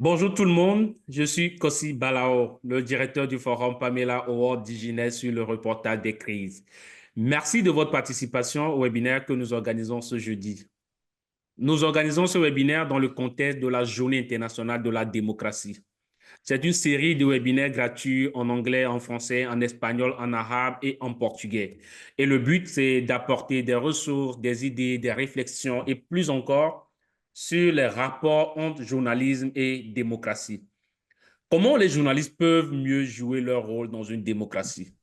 Bonjour tout le monde, je suis Kossi Balao, le directeur du forum Pamela Award Diginet sur le reportage des crises. Merci de votre participation au webinaire que nous organisons ce jeudi. Nous organisons ce webinaire dans le contexte de la Journée internationale de la démocratie. C'est une série de webinaires gratuits en anglais, en français, en espagnol, en arabe et en portugais. Et le but, c'est d'apporter des ressources, des idées, des réflexions et plus encore sur les rapports entre journalisme et démocratie. Comment les journalistes peuvent mieux jouer leur rôle dans une démocratie?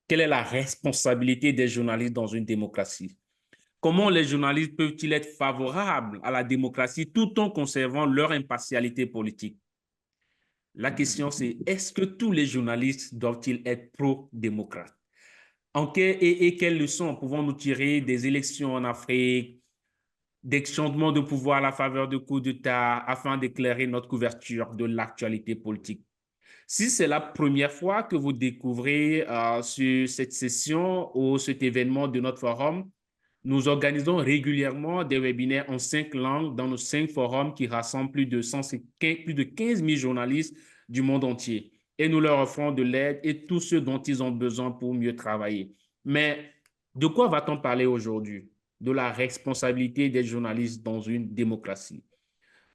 Quelle est la responsabilité des journalistes dans une démocratie? Comment les journalistes peuvent-ils être favorables à la démocratie tout en conservant leur impartialité politique? La question, c'est est-ce que tous les journalistes doivent-ils être pro-démocrates? Et quelles leçons pouvons-nous tirer des élections en Afrique, des changements de pouvoir à la faveur de coups d'État afin d'éclairer notre couverture de l'actualité politique? Si c'est la première fois que vous découvrez sur cette session ou cet événement de notre forum, nous organisons régulièrement des webinaires en 5 langues dans nos 5 forums qui rassemblent plus de 15 000 journalistes du monde entier. Et nous leur offrons de l'aide et tout ce dont ils ont besoin pour mieux travailler. Mais de quoi va-t-on parler aujourd'hui? De la responsabilité des journalistes dans une démocratie.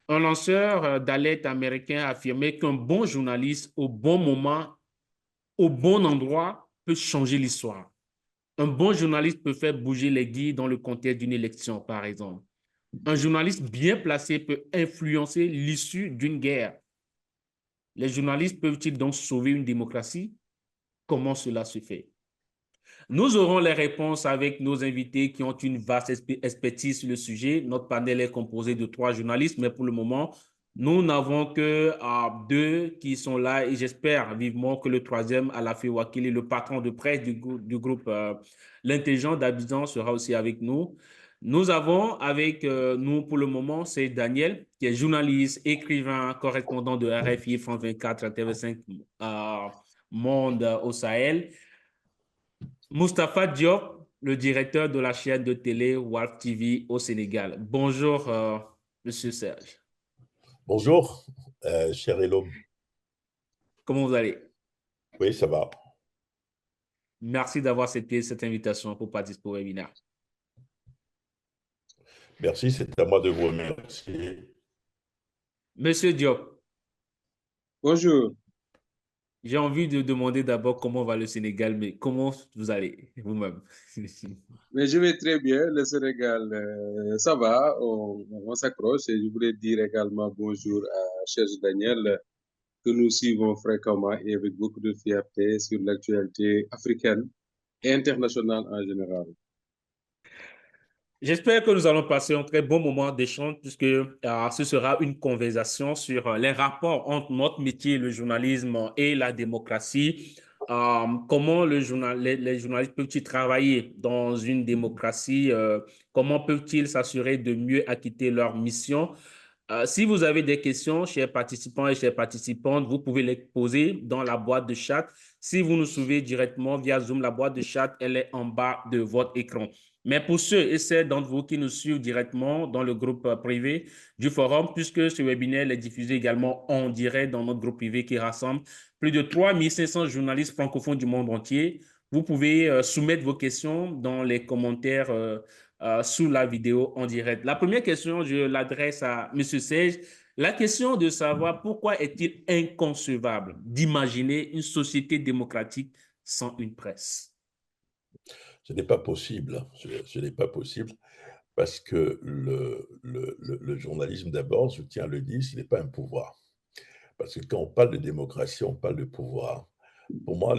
Un lanceur d'alerte américain a affirmé qu'un bon journaliste au bon moment, au bon endroit, peut changer l'histoire. Un bon journaliste peut faire bouger les guides dans le contexte d'une élection, par exemple. Un journaliste bien placé peut influencer l'issue d'une guerre. Les journalistes peuvent-ils donc sauver une démocratie? Comment cela se fait? Nous aurons les réponses avec nos invités qui ont une vaste expertise sur le sujet. Notre panel est composé de 3 journalistes, mais pour le moment, nous n'avons que 2 qui sont là et j'espère vivement que le troisième, Alafi Wakili, le patron de presse du groupe L'Intelligent d'Abidjan, sera aussi avec nous. Nous avons avec nous pour le moment, c'est Daniel, qui est journaliste, écrivain, correspondant de RFI, France 24, TV5 Monde au Sahel. Mustapha Diop, le directeur de la chaîne de télé WALF TV au Sénégal. Bonjour, Monsieur Serge. Bonjour, cher Elom. Comment vous allez? Oui, ça va. Merci d'avoir accepté cette invitation pour participer au webinaire. Merci, c'est à moi de vous remercier. Monsieur Diop, Bonjour. j'ai envie de demander d'abord comment va le Sénégal, mais comment vous allez vous-même? Mais je vais très bien. Le Sénégal, ça va, on s'accroche. Et je voulais dire également bonjour à cher Daniel, que nous suivons fréquemment et avec beaucoup de fierté sur l'actualité africaine et internationale en général. J'espère que nous allons passer un très bon moment d'échange puisque ce sera une conversation sur les rapports entre notre métier, le journalisme et la démocratie. Comment les journalistes peuvent-ils travailler dans une démocratie? Comment peuvent-ils s'assurer de mieux acquitter leur mission? Si vous avez des questions, chers participants et chères participantes, vous pouvez les poser dans la boîte de chat. Si vous nous suivez directement via Zoom, la boîte de chat, elle est en bas de votre écran. Mais pour ceux et celles d'entre vous qui nous suivent directement dans le groupe privé du forum, puisque ce webinaire est diffusé également en direct dans notre groupe privé qui rassemble plus de 3500 journalistes francophones du monde entier, vous pouvez soumettre vos questions dans les commentaires sous la vidéo en direct. La première question, je l'adresse à M. Serge. La question de savoir pourquoi est-il inconcevable d'imaginer une société démocratique sans une presse? Ce n'est pas possible. Ce n'est pas possible parce que le journalisme, d'abord, je tiens à le dire, ce n'est pas un pouvoir. Parce que quand on parle de démocratie, on parle de pouvoir. Pour moi,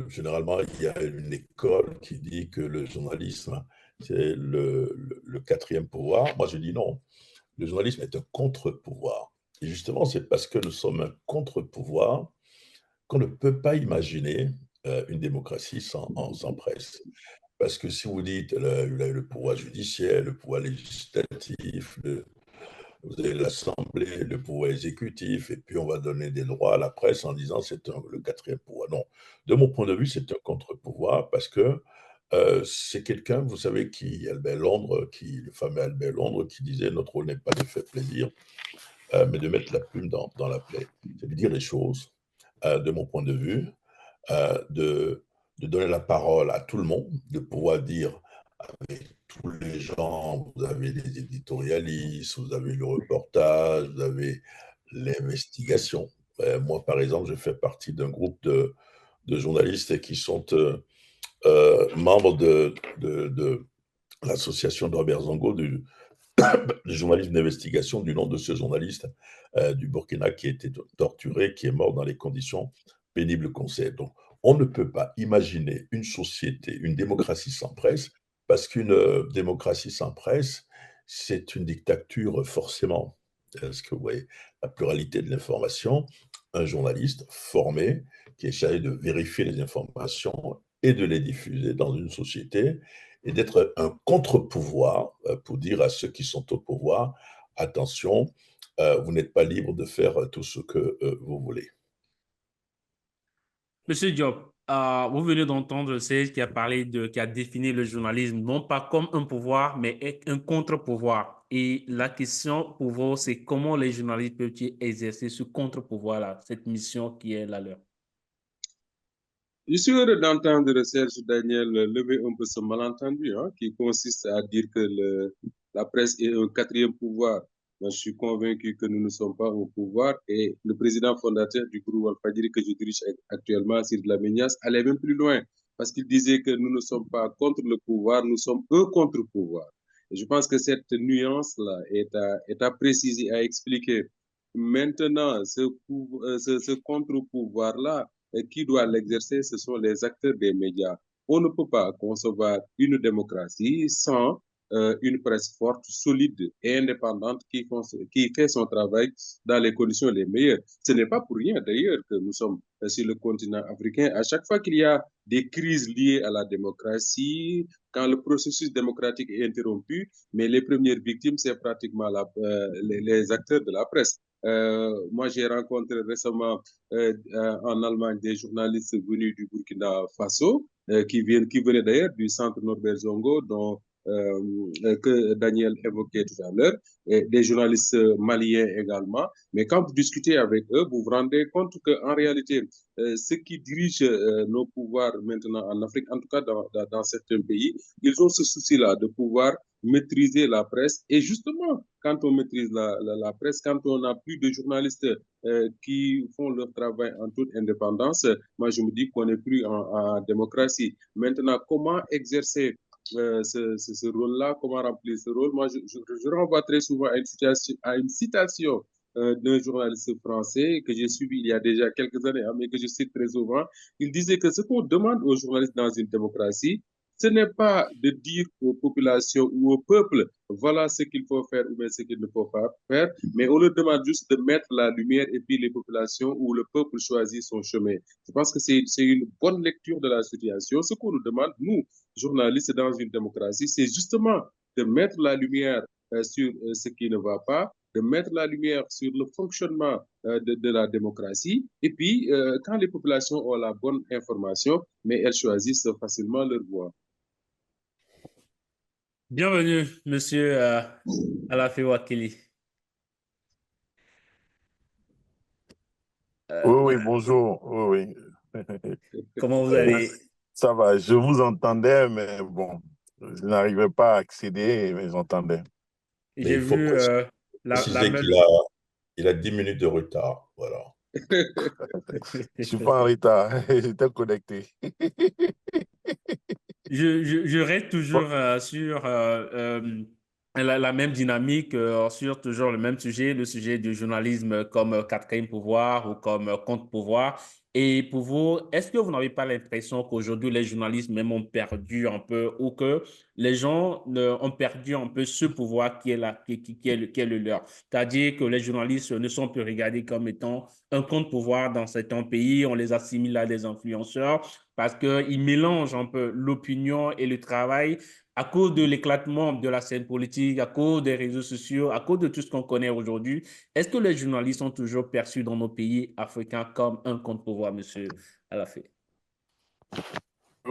généralement, il y a une école qui dit que le journalisme, c'est le quatrième pouvoir. Moi, je dis non. Le journalisme est un contre-pouvoir. Et justement, c'est parce que nous sommes un contre-pouvoir qu'on ne peut pas imaginer une démocratie sans presse. Parce que si vous dites le pouvoir judiciaire, le pouvoir législatif, vous avez l'Assemblée, le pouvoir exécutif, et puis on va donner des droits à la presse en disant c'est le quatrième pouvoir. Non, de mon point de vue, c'est un contre-pouvoir parce que c'est quelqu'un, vous savez, le fameux Albert Londres, qui disait notre rôle n'est pas de faire plaisir, mais de mettre la plume dans la plaie. C'est de dire les choses, de mon point de vue, de donner la parole à tout le monde, de pouvoir dire avec tous les gens, vous avez les éditorialistes, vous avez le reportage, vous avez l'investigation. Moi, par exemple, je fais partie d'un groupe de journalistes qui sont membres de l'association de Robert Zongo, du journalisme d'investigation, du nom de ce journaliste du Burkina qui a été torturé, qui est mort dans les conditions pénibles qu'on sait. Donc, on ne peut pas imaginer une société, une démocratie sans presse, parce qu'une démocratie sans presse, c'est une dictature forcément. Parce que vous voyez, la pluralité de l'information, un journaliste formé qui est chargé de vérifier les informations et de les diffuser dans une société, et d'être un contre-pouvoir pour dire à ceux qui sont au pouvoir, attention, vous n'êtes pas libre de faire tout ce que vous voulez. Monsieur Diop, vous venez d'entendre celle qui a parlé qui a défini le journalisme, non pas comme un pouvoir, mais un contre-pouvoir. Et la question pour vous, c'est comment les journalistes peuvent-ils exercer ce contre-pouvoir-là, cette mission qui est la leur? Je suis heureux d'entendre Serge Daniel lever un peu ce malentendu, hein, qui consiste à dire que la presse est un quatrième pouvoir. Moi, je suis convaincu que nous ne sommes pas au pouvoir et le président fondateur du groupe Al-Fadiri que je dirige actuellement, Cyril Lamenias, allait même plus loin parce qu'il disait que nous ne sommes pas contre le pouvoir, nous sommes un contre-pouvoir. Et je pense que cette nuance-là est à préciser, à expliquer. Maintenant, ce contre-pouvoir-là, et qui doit l'exercer, ce sont les acteurs des médias. On ne peut pas concevoir une démocratie sans une presse forte, solide et indépendante qui fait son travail dans les conditions les meilleures. Ce n'est pas pour rien d'ailleurs que nous sommes sur le continent africain. À chaque fois qu'il y a des crises liées à la démocratie, quand le processus démocratique est interrompu, mais les premières victimes, c'est pratiquement les acteurs de la presse. Moi, j'ai rencontré récemment en Allemagne des journalistes venus du Burkina Faso, qui venaient d'ailleurs du centre Norbert Zongo, que Daniel évoquait tout à l'heure, et des journalistes maliens également. Mais quand vous discutez avec eux, vous vous rendez compte qu'en réalité, ceux qui dirigent nos pouvoirs maintenant en Afrique, en tout cas dans certains pays, ils ont ce souci-là de pouvoir maîtriser la presse. Et justement, quand on maîtrise la presse, quand on n'a plus de journalistes qui font leur travail en toute indépendance, moi je me dis qu'on n'est plus en démocratie. Maintenant, comment exercer ce rôle-là, comment remplir ce rôle? Moi, je renvoie très souvent à une citation d'un journaliste français que j'ai suivi il y a déjà quelques années, hein, mais que je cite très souvent. Il disait que ce qu'on demande aux journalistes dans une démocratie, ce n'est pas de dire aux populations ou au peuple, voilà ce qu'il faut faire ou bien ce qu'il ne faut pas faire, mais on leur demande juste de mettre la lumière et puis les populations ou le peuple choisit son chemin. Je pense que c'est une bonne lecture de la situation. Ce qu'on nous demande, nous, journalistes dans une démocratie, c'est justement de mettre la lumière sur ce qui ne va pas, de mettre la lumière sur le fonctionnement de la démocratie. Et puis, quand les populations ont la bonne information, mais elles choisissent facilement leur voie. Bienvenue, monsieur Alafé Wakili. Oui, bonjour. Oui, oui. Comment vous allez? Ça va, je vous entendais, mais bon, je n'arrivais pas à accéder, mais j'entendais. Mais J'ai il faut vu la préciser même. qu'il a 10 minutes de retard. Voilà. Je ne suis pas en retard, j'étais connecté. Je reste toujours sur la même dynamique, sur toujours le même sujet, le sujet du journalisme comme quatrième pouvoir ou comme contre-pouvoir. Et pour vous, est-ce que vous n'avez pas l'impression qu'aujourd'hui, les journalistes même ont perdu un peu ou que les gens ont perdu un peu ce pouvoir qui est là, qui est le leur? C'est-à-dire que les journalistes ne sont plus regardés comme étant un contre-pouvoir dans certains pays, on les assimile à des influenceurs parce qu'ils mélangent un peu l'opinion et le travail à cause de l'éclatement de la scène politique, à cause des réseaux sociaux, à cause de tout ce qu'on connaît aujourd'hui. Est-ce que les journalistes sont toujours perçus dans nos pays africains comme un contre-pouvoir, monsieur Alafé?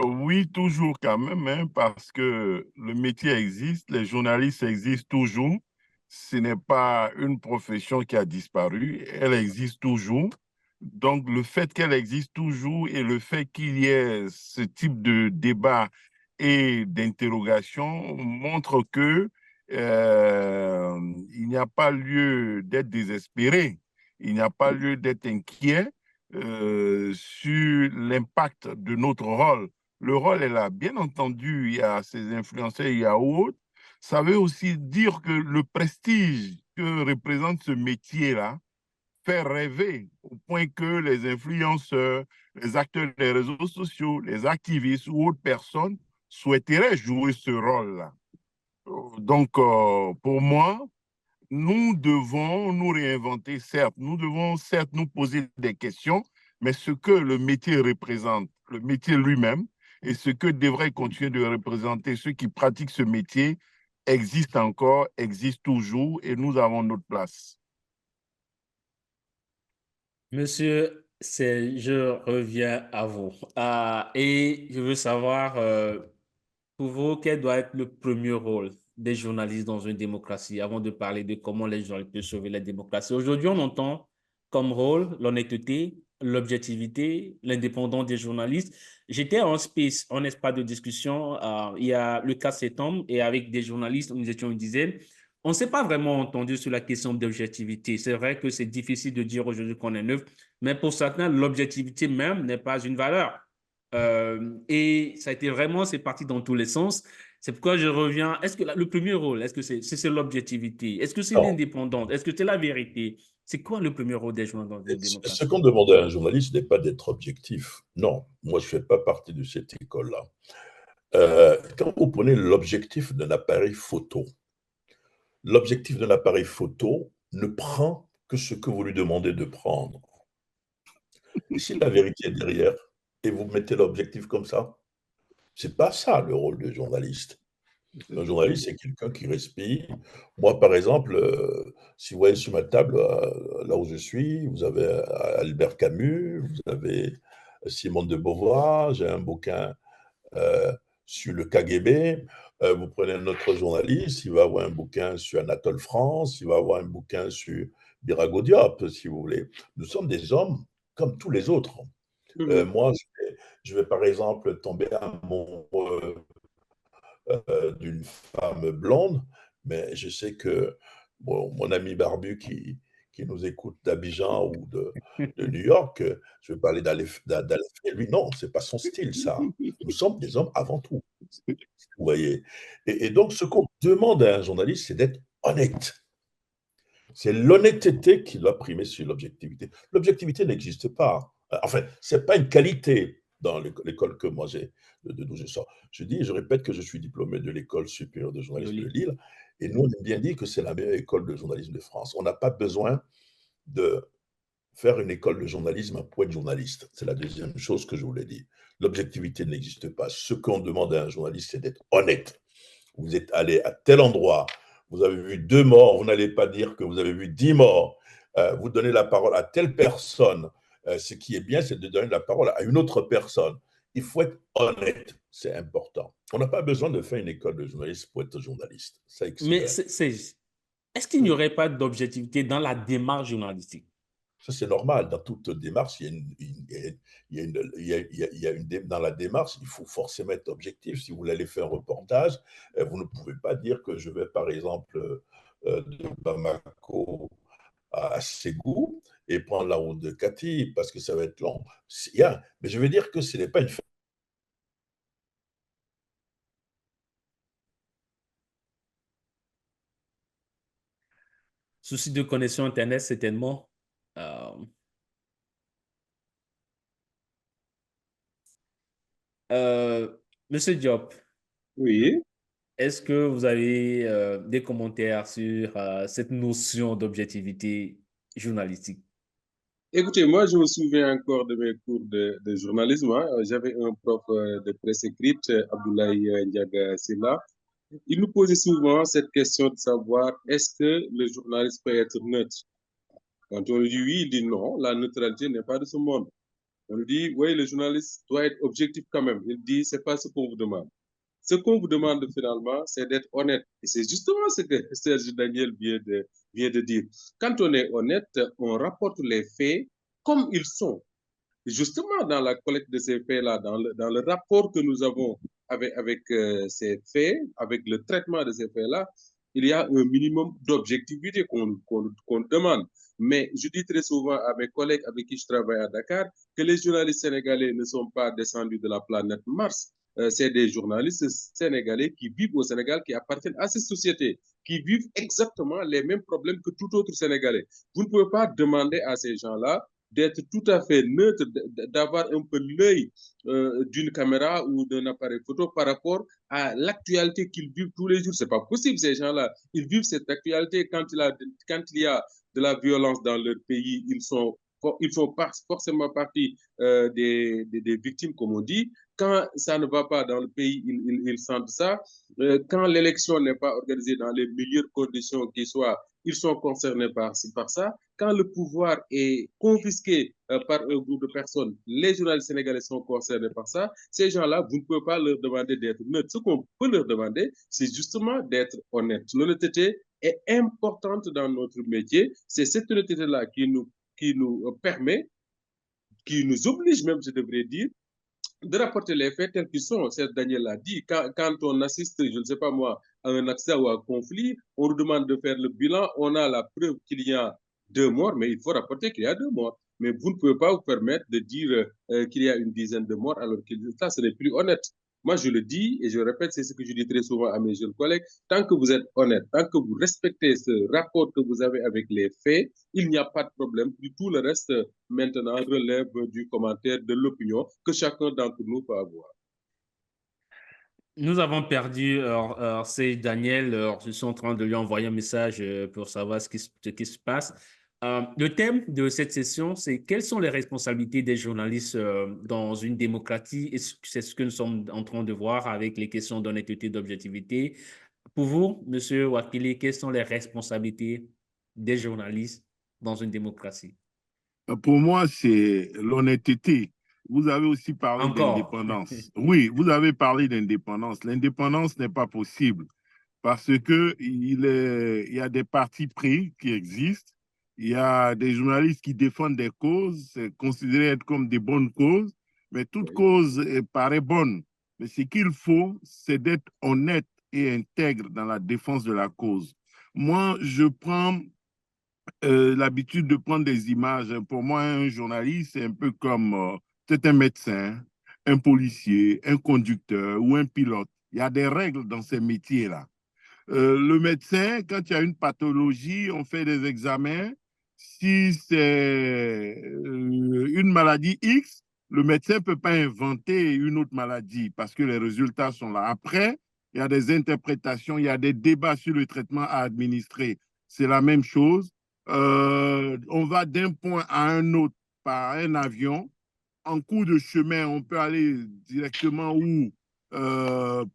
Oui, toujours quand même, hein, parce que le métier existe, les journalistes existent toujours, ce n'est pas une profession qui a disparu, elle existe toujours. Donc, le fait qu'elle existe toujours et le fait qu'il y ait ce type de débat et d'interrogation montre que il n'y a pas lieu d'être désespéré, il n'y a pas lieu d'être inquiet sur l'impact de notre rôle. Le rôle est là. Bien entendu, il y a ces influenceurs, il y a autres. Ça veut aussi dire que le prestige que représente ce métier-là fait rêver au point que les influenceurs, les acteurs des réseaux sociaux, les activistes ou autres personnes souhaiteraient jouer ce rôle-là. Donc, pour moi, nous devons nous réinventer, certes. Nous devons certes nous poser des questions, mais ce que le métier représente, le métier lui-même, et ce que devraient continuer de représenter ceux qui pratiquent ce métier existe encore, existe toujours, et nous avons notre place. Monsieur, je reviens à vous. Et je veux savoir, pour vous, quel doit être le premier rôle des journalistes dans une démocratie, avant de parler de comment les journalistes peuvent sauver la démocratie. Aujourd'hui, on entend comme rôle l'honnêteté, l'objectivité, l'indépendance des journalistes. J'étais en space, en espace de discussion, il y a le 4 septembre, et avec des journalistes, nous étions une dizaine. On ne s'est pas vraiment entendu sur la question d'objectivité. C'est vrai que c'est difficile de dire aujourd'hui qu'on est neuf, mais pour certains, l'objectivité même n'est pas une valeur. Et ça a été vraiment, c'est parti dans tous les sens. C'est pourquoi je reviens. Est-ce que le premier rôle, est-ce que c'est l'objectivité? Est-ce que c'est Non. l'indépendance? Est-ce que c'est la vérité? C'est quoi le premier rôle des journalistes dans une Ce démocratie? qu'on demande à un journaliste n'est pas d'être objectif. Non, moi, je ne fais pas partie de cette école-là. Quand vous prenez l'objectif d'un appareil photo, l'objectif d'un appareil photo ne prend que ce que vous lui demandez de prendre. Et si la vérité est derrière, et vous mettez l'objectif comme ça, c'est pas ça le rôle du journaliste. Un journaliste, c'est quelqu'un qui respire. Moi, par exemple, si vous voyez sur ma table, là où je suis, vous avez Albert Camus, vous avez Simone de Beauvoir, j'ai un bouquin sur le KGB. Vous prenez un autre journaliste, il va avoir un bouquin sur Anatole France, il va avoir un bouquin sur Birago Diop, si vous voulez. Nous sommes des hommes comme tous les autres. Moi, je vais par exemple tomber amoureux d'une femme blonde, mais je sais que bon, mon ami Barbu qui nous écoute d'Abidjan ou de New York, je vais parler d'Aleph, lui, non, c'est pas son style, ça. Nous sommes des hommes avant tout, vous voyez. Et donc, ce qu'on demande à un journaliste, c'est d'être honnête. C'est l'honnêteté qui doit primer sur l'objectivité. L'objectivité n'existe pas. Enfin, ce n'est pas une qualité dans l'école que moi j'ai, d'où je sors. Je répète que je suis diplômé de l'école supérieure de journalisme de Lille, et nous, on aime bien dire que c'est la meilleure école de journalisme de France. On n'a pas besoin de faire une école de journalisme pour être journaliste. C'est la deuxième chose que je voulais dire. L'objectivité n'existe pas. Ce qu'on demande à un journaliste, c'est d'être honnête. Vous êtes allé à tel endroit, vous avez vu 2 morts, vous n'allez pas dire que vous avez vu 10 morts. Vous donnez la parole à telle personne. Ce qui est bien, c'est de donner la parole à une autre personne. Il faut être honnête, c'est important. On n'a pas besoin de faire une école de journaliste pour être journaliste. Ça Mais excelle. est-ce qu'il n'y aurait pas d'objectivité dans la démarche journalistique? Ça, c'est normal. Dans toute démarche, dans la démarche, il faut forcément être objectif. Si vous voulez aller faire un reportage, vous ne pouvez pas dire que je vais, par exemple, de Bamako à Ségou et prendre la route de Cathy parce que ça va être long. Mais je veux dire que ce n'est pas une Souci de connexion Internet, certainement. Euh, euh, Monsieur Diop, Oui. est-ce que vous avez des commentaires sur cette notion d'objectivité journalistique? Écoutez, moi, je me souviens encore de mes cours de journalisme, hein. J'avais un prof de presse écrite, Abdoulaye Ndiaga Silla. Il nous posait souvent cette question de savoir est-ce que le journaliste peut être neutre? Quand on lui dit oui, il dit non, la neutralité n'est pas de ce monde. On lui dit oui, le journaliste doit être objectif quand même. Il dit c'est pas ce qu'on vous demande. Ce qu'on vous demande finalement, c'est d'être honnête. Et c'est justement ce que Serge Daniel vient de dire. Quand on est honnête, on rapporte les faits comme ils sont. Justement, dans la collecte de ces faits-là, dans le rapport que nous avons avec ces faits, avec le traitement de ces faits-là, il y a un minimum d'objectivité qu'on demande. Mais je dis très souvent à mes collègues avec qui je travaille à Dakar que les journalistes sénégalais ne sont pas descendus de la planète Mars. C'est des journalistes sénégalais qui vivent au Sénégal, qui appartiennent à cette société, qui vivent exactement les mêmes problèmes que tout autre Sénégalais. Vous ne pouvez pas demander à ces gens-là d'être tout à fait neutre, d'avoir un peu l'œil d'une caméra ou d'un appareil photo par rapport à l'actualité qu'ils vivent tous les jours. C'est pas possible, ces gens-là. Ils vivent cette actualité quand il y a de la violence dans leur pays, ils font forcément partie des victimes, comme on dit. Quand ça ne va pas dans le pays, ils sentent ça. Quand l'élection n'est pas organisée dans les meilleures conditions qui soient, ils sont concernés par ça. Quand le pouvoir est confisqué par un groupe de personnes, les journalistes sénégalais sont concernés par ça. Ces gens-là, vous ne pouvez pas leur demander d'être neutres. Ce qu'on peut leur demander, c'est justement d'être honnête. L'honnêteté est importante dans notre métier. C'est cette honnêteté-là qui nous permet, qui nous oblige même, je devrais dire, de rapporter les faits tels qu'ils sont. C'est Daniel l'a dit. Quand on assiste, je ne sais pas moi, à un accident ou à un conflit, on nous demande de faire le bilan. On a la preuve qu'il y a 2 morts, mais il faut rapporter qu'il y a 2 morts. Mais vous ne pouvez pas vous permettre de dire qu'il y a une dizaine de morts alors que ça, ce n'est plus honnête. Moi, je le dis et je répète, c'est ce que je dis très souvent à mes jeunes collègues. Tant que vous êtes honnête, tant que vous respectez ce rapport que vous avez avec les faits, il n'y a pas de problème. Tout le reste, maintenant, relève du commentaire, de l'opinion que chacun d'entre nous peut avoir. Nous avons perdu c'est Daniel. Je suis en train de lui envoyer un message pour savoir ce qui se passe. Le thème de cette session, c'est quelles sont les responsabilités des journalistes dans une démocratie, et c'est ce que nous sommes en train de voir avec les questions d'honnêteté, d'objectivité. Pour vous, Monsieur Wakili, quelles sont les responsabilités des journalistes dans une démocratie? Pour moi, c'est l'honnêteté. Vous avez aussi parlé Encore. d'indépendance. Oui, vous avez parlé d'indépendance. L'indépendance n'est pas possible parce que il y a des partis pris qui existent. Il y a des journalistes qui défendent des causes, c'est considéré être comme des bonnes causes, mais toute cause paraît bonne. Mais ce qu'il faut, c'est d'être honnête et intègre dans la défense de la cause. Moi, je prends l'habitude de prendre des images. Pour moi, un journaliste, c'est un peu comme peut-être un médecin, un policier, un conducteur ou un pilote. Il y a des règles dans ces métiers-là. Le médecin, quand il y a une pathologie, on fait des examens. Si c'est une maladie X, le médecin ne peut pas inventer une autre maladie parce que les résultats sont là. Après, il y a des interprétations, il y a des débats sur le traitement à administrer. C'est la même chose. On va d'un point à un autre par un avion. En cours de chemin, on peut aller directement ou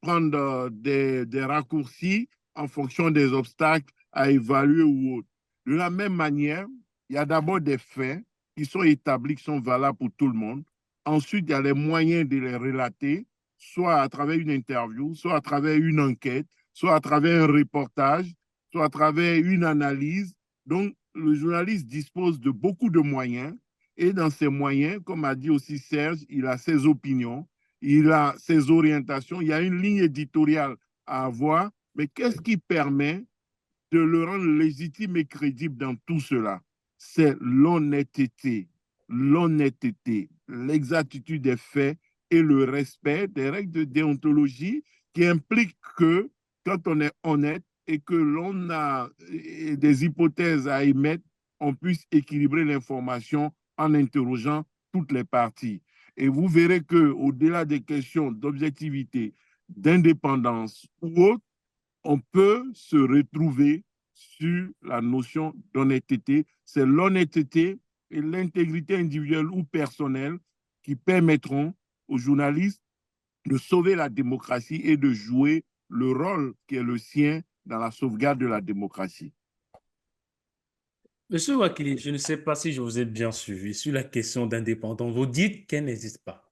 prendre des raccourcis en fonction des obstacles à évaluer ou autre. De la même manière, il y a d'abord des faits qui sont établis, qui sont valables pour tout le monde. Ensuite, il y a les moyens de les relater, soit à travers une interview, soit à travers une enquête, soit à travers un reportage, soit à travers une analyse. Donc, le journaliste dispose de beaucoup de moyens et dans ces moyens, comme a dit aussi Serge, il a ses opinions, il a ses orientations, il y a une ligne éditoriale à avoir, mais qu'est-ce qui permet de le rendre légitime et crédible dans tout cela? C'est l'honnêteté, l'exactitude des faits et le respect des règles de déontologie qui impliquent que quand on est honnête et que l'on a des hypothèses à émettre, on puisse équilibrer l'information en interrogeant toutes les parties. Et vous verrez qu'au-delà des questions d'objectivité, d'indépendance ou autre, on peut se retrouver sur la notion d'honnêteté. C'est l'honnêteté et l'intégrité individuelle ou personnelle qui permettront aux journalistes de sauver la démocratie et de jouer le rôle qui est le sien dans la sauvegarde de la démocratie. Monsieur Wakili, je ne sais pas si je vous ai bien suivi sur la question d'indépendance. Vous dites qu'elle n'existe pas.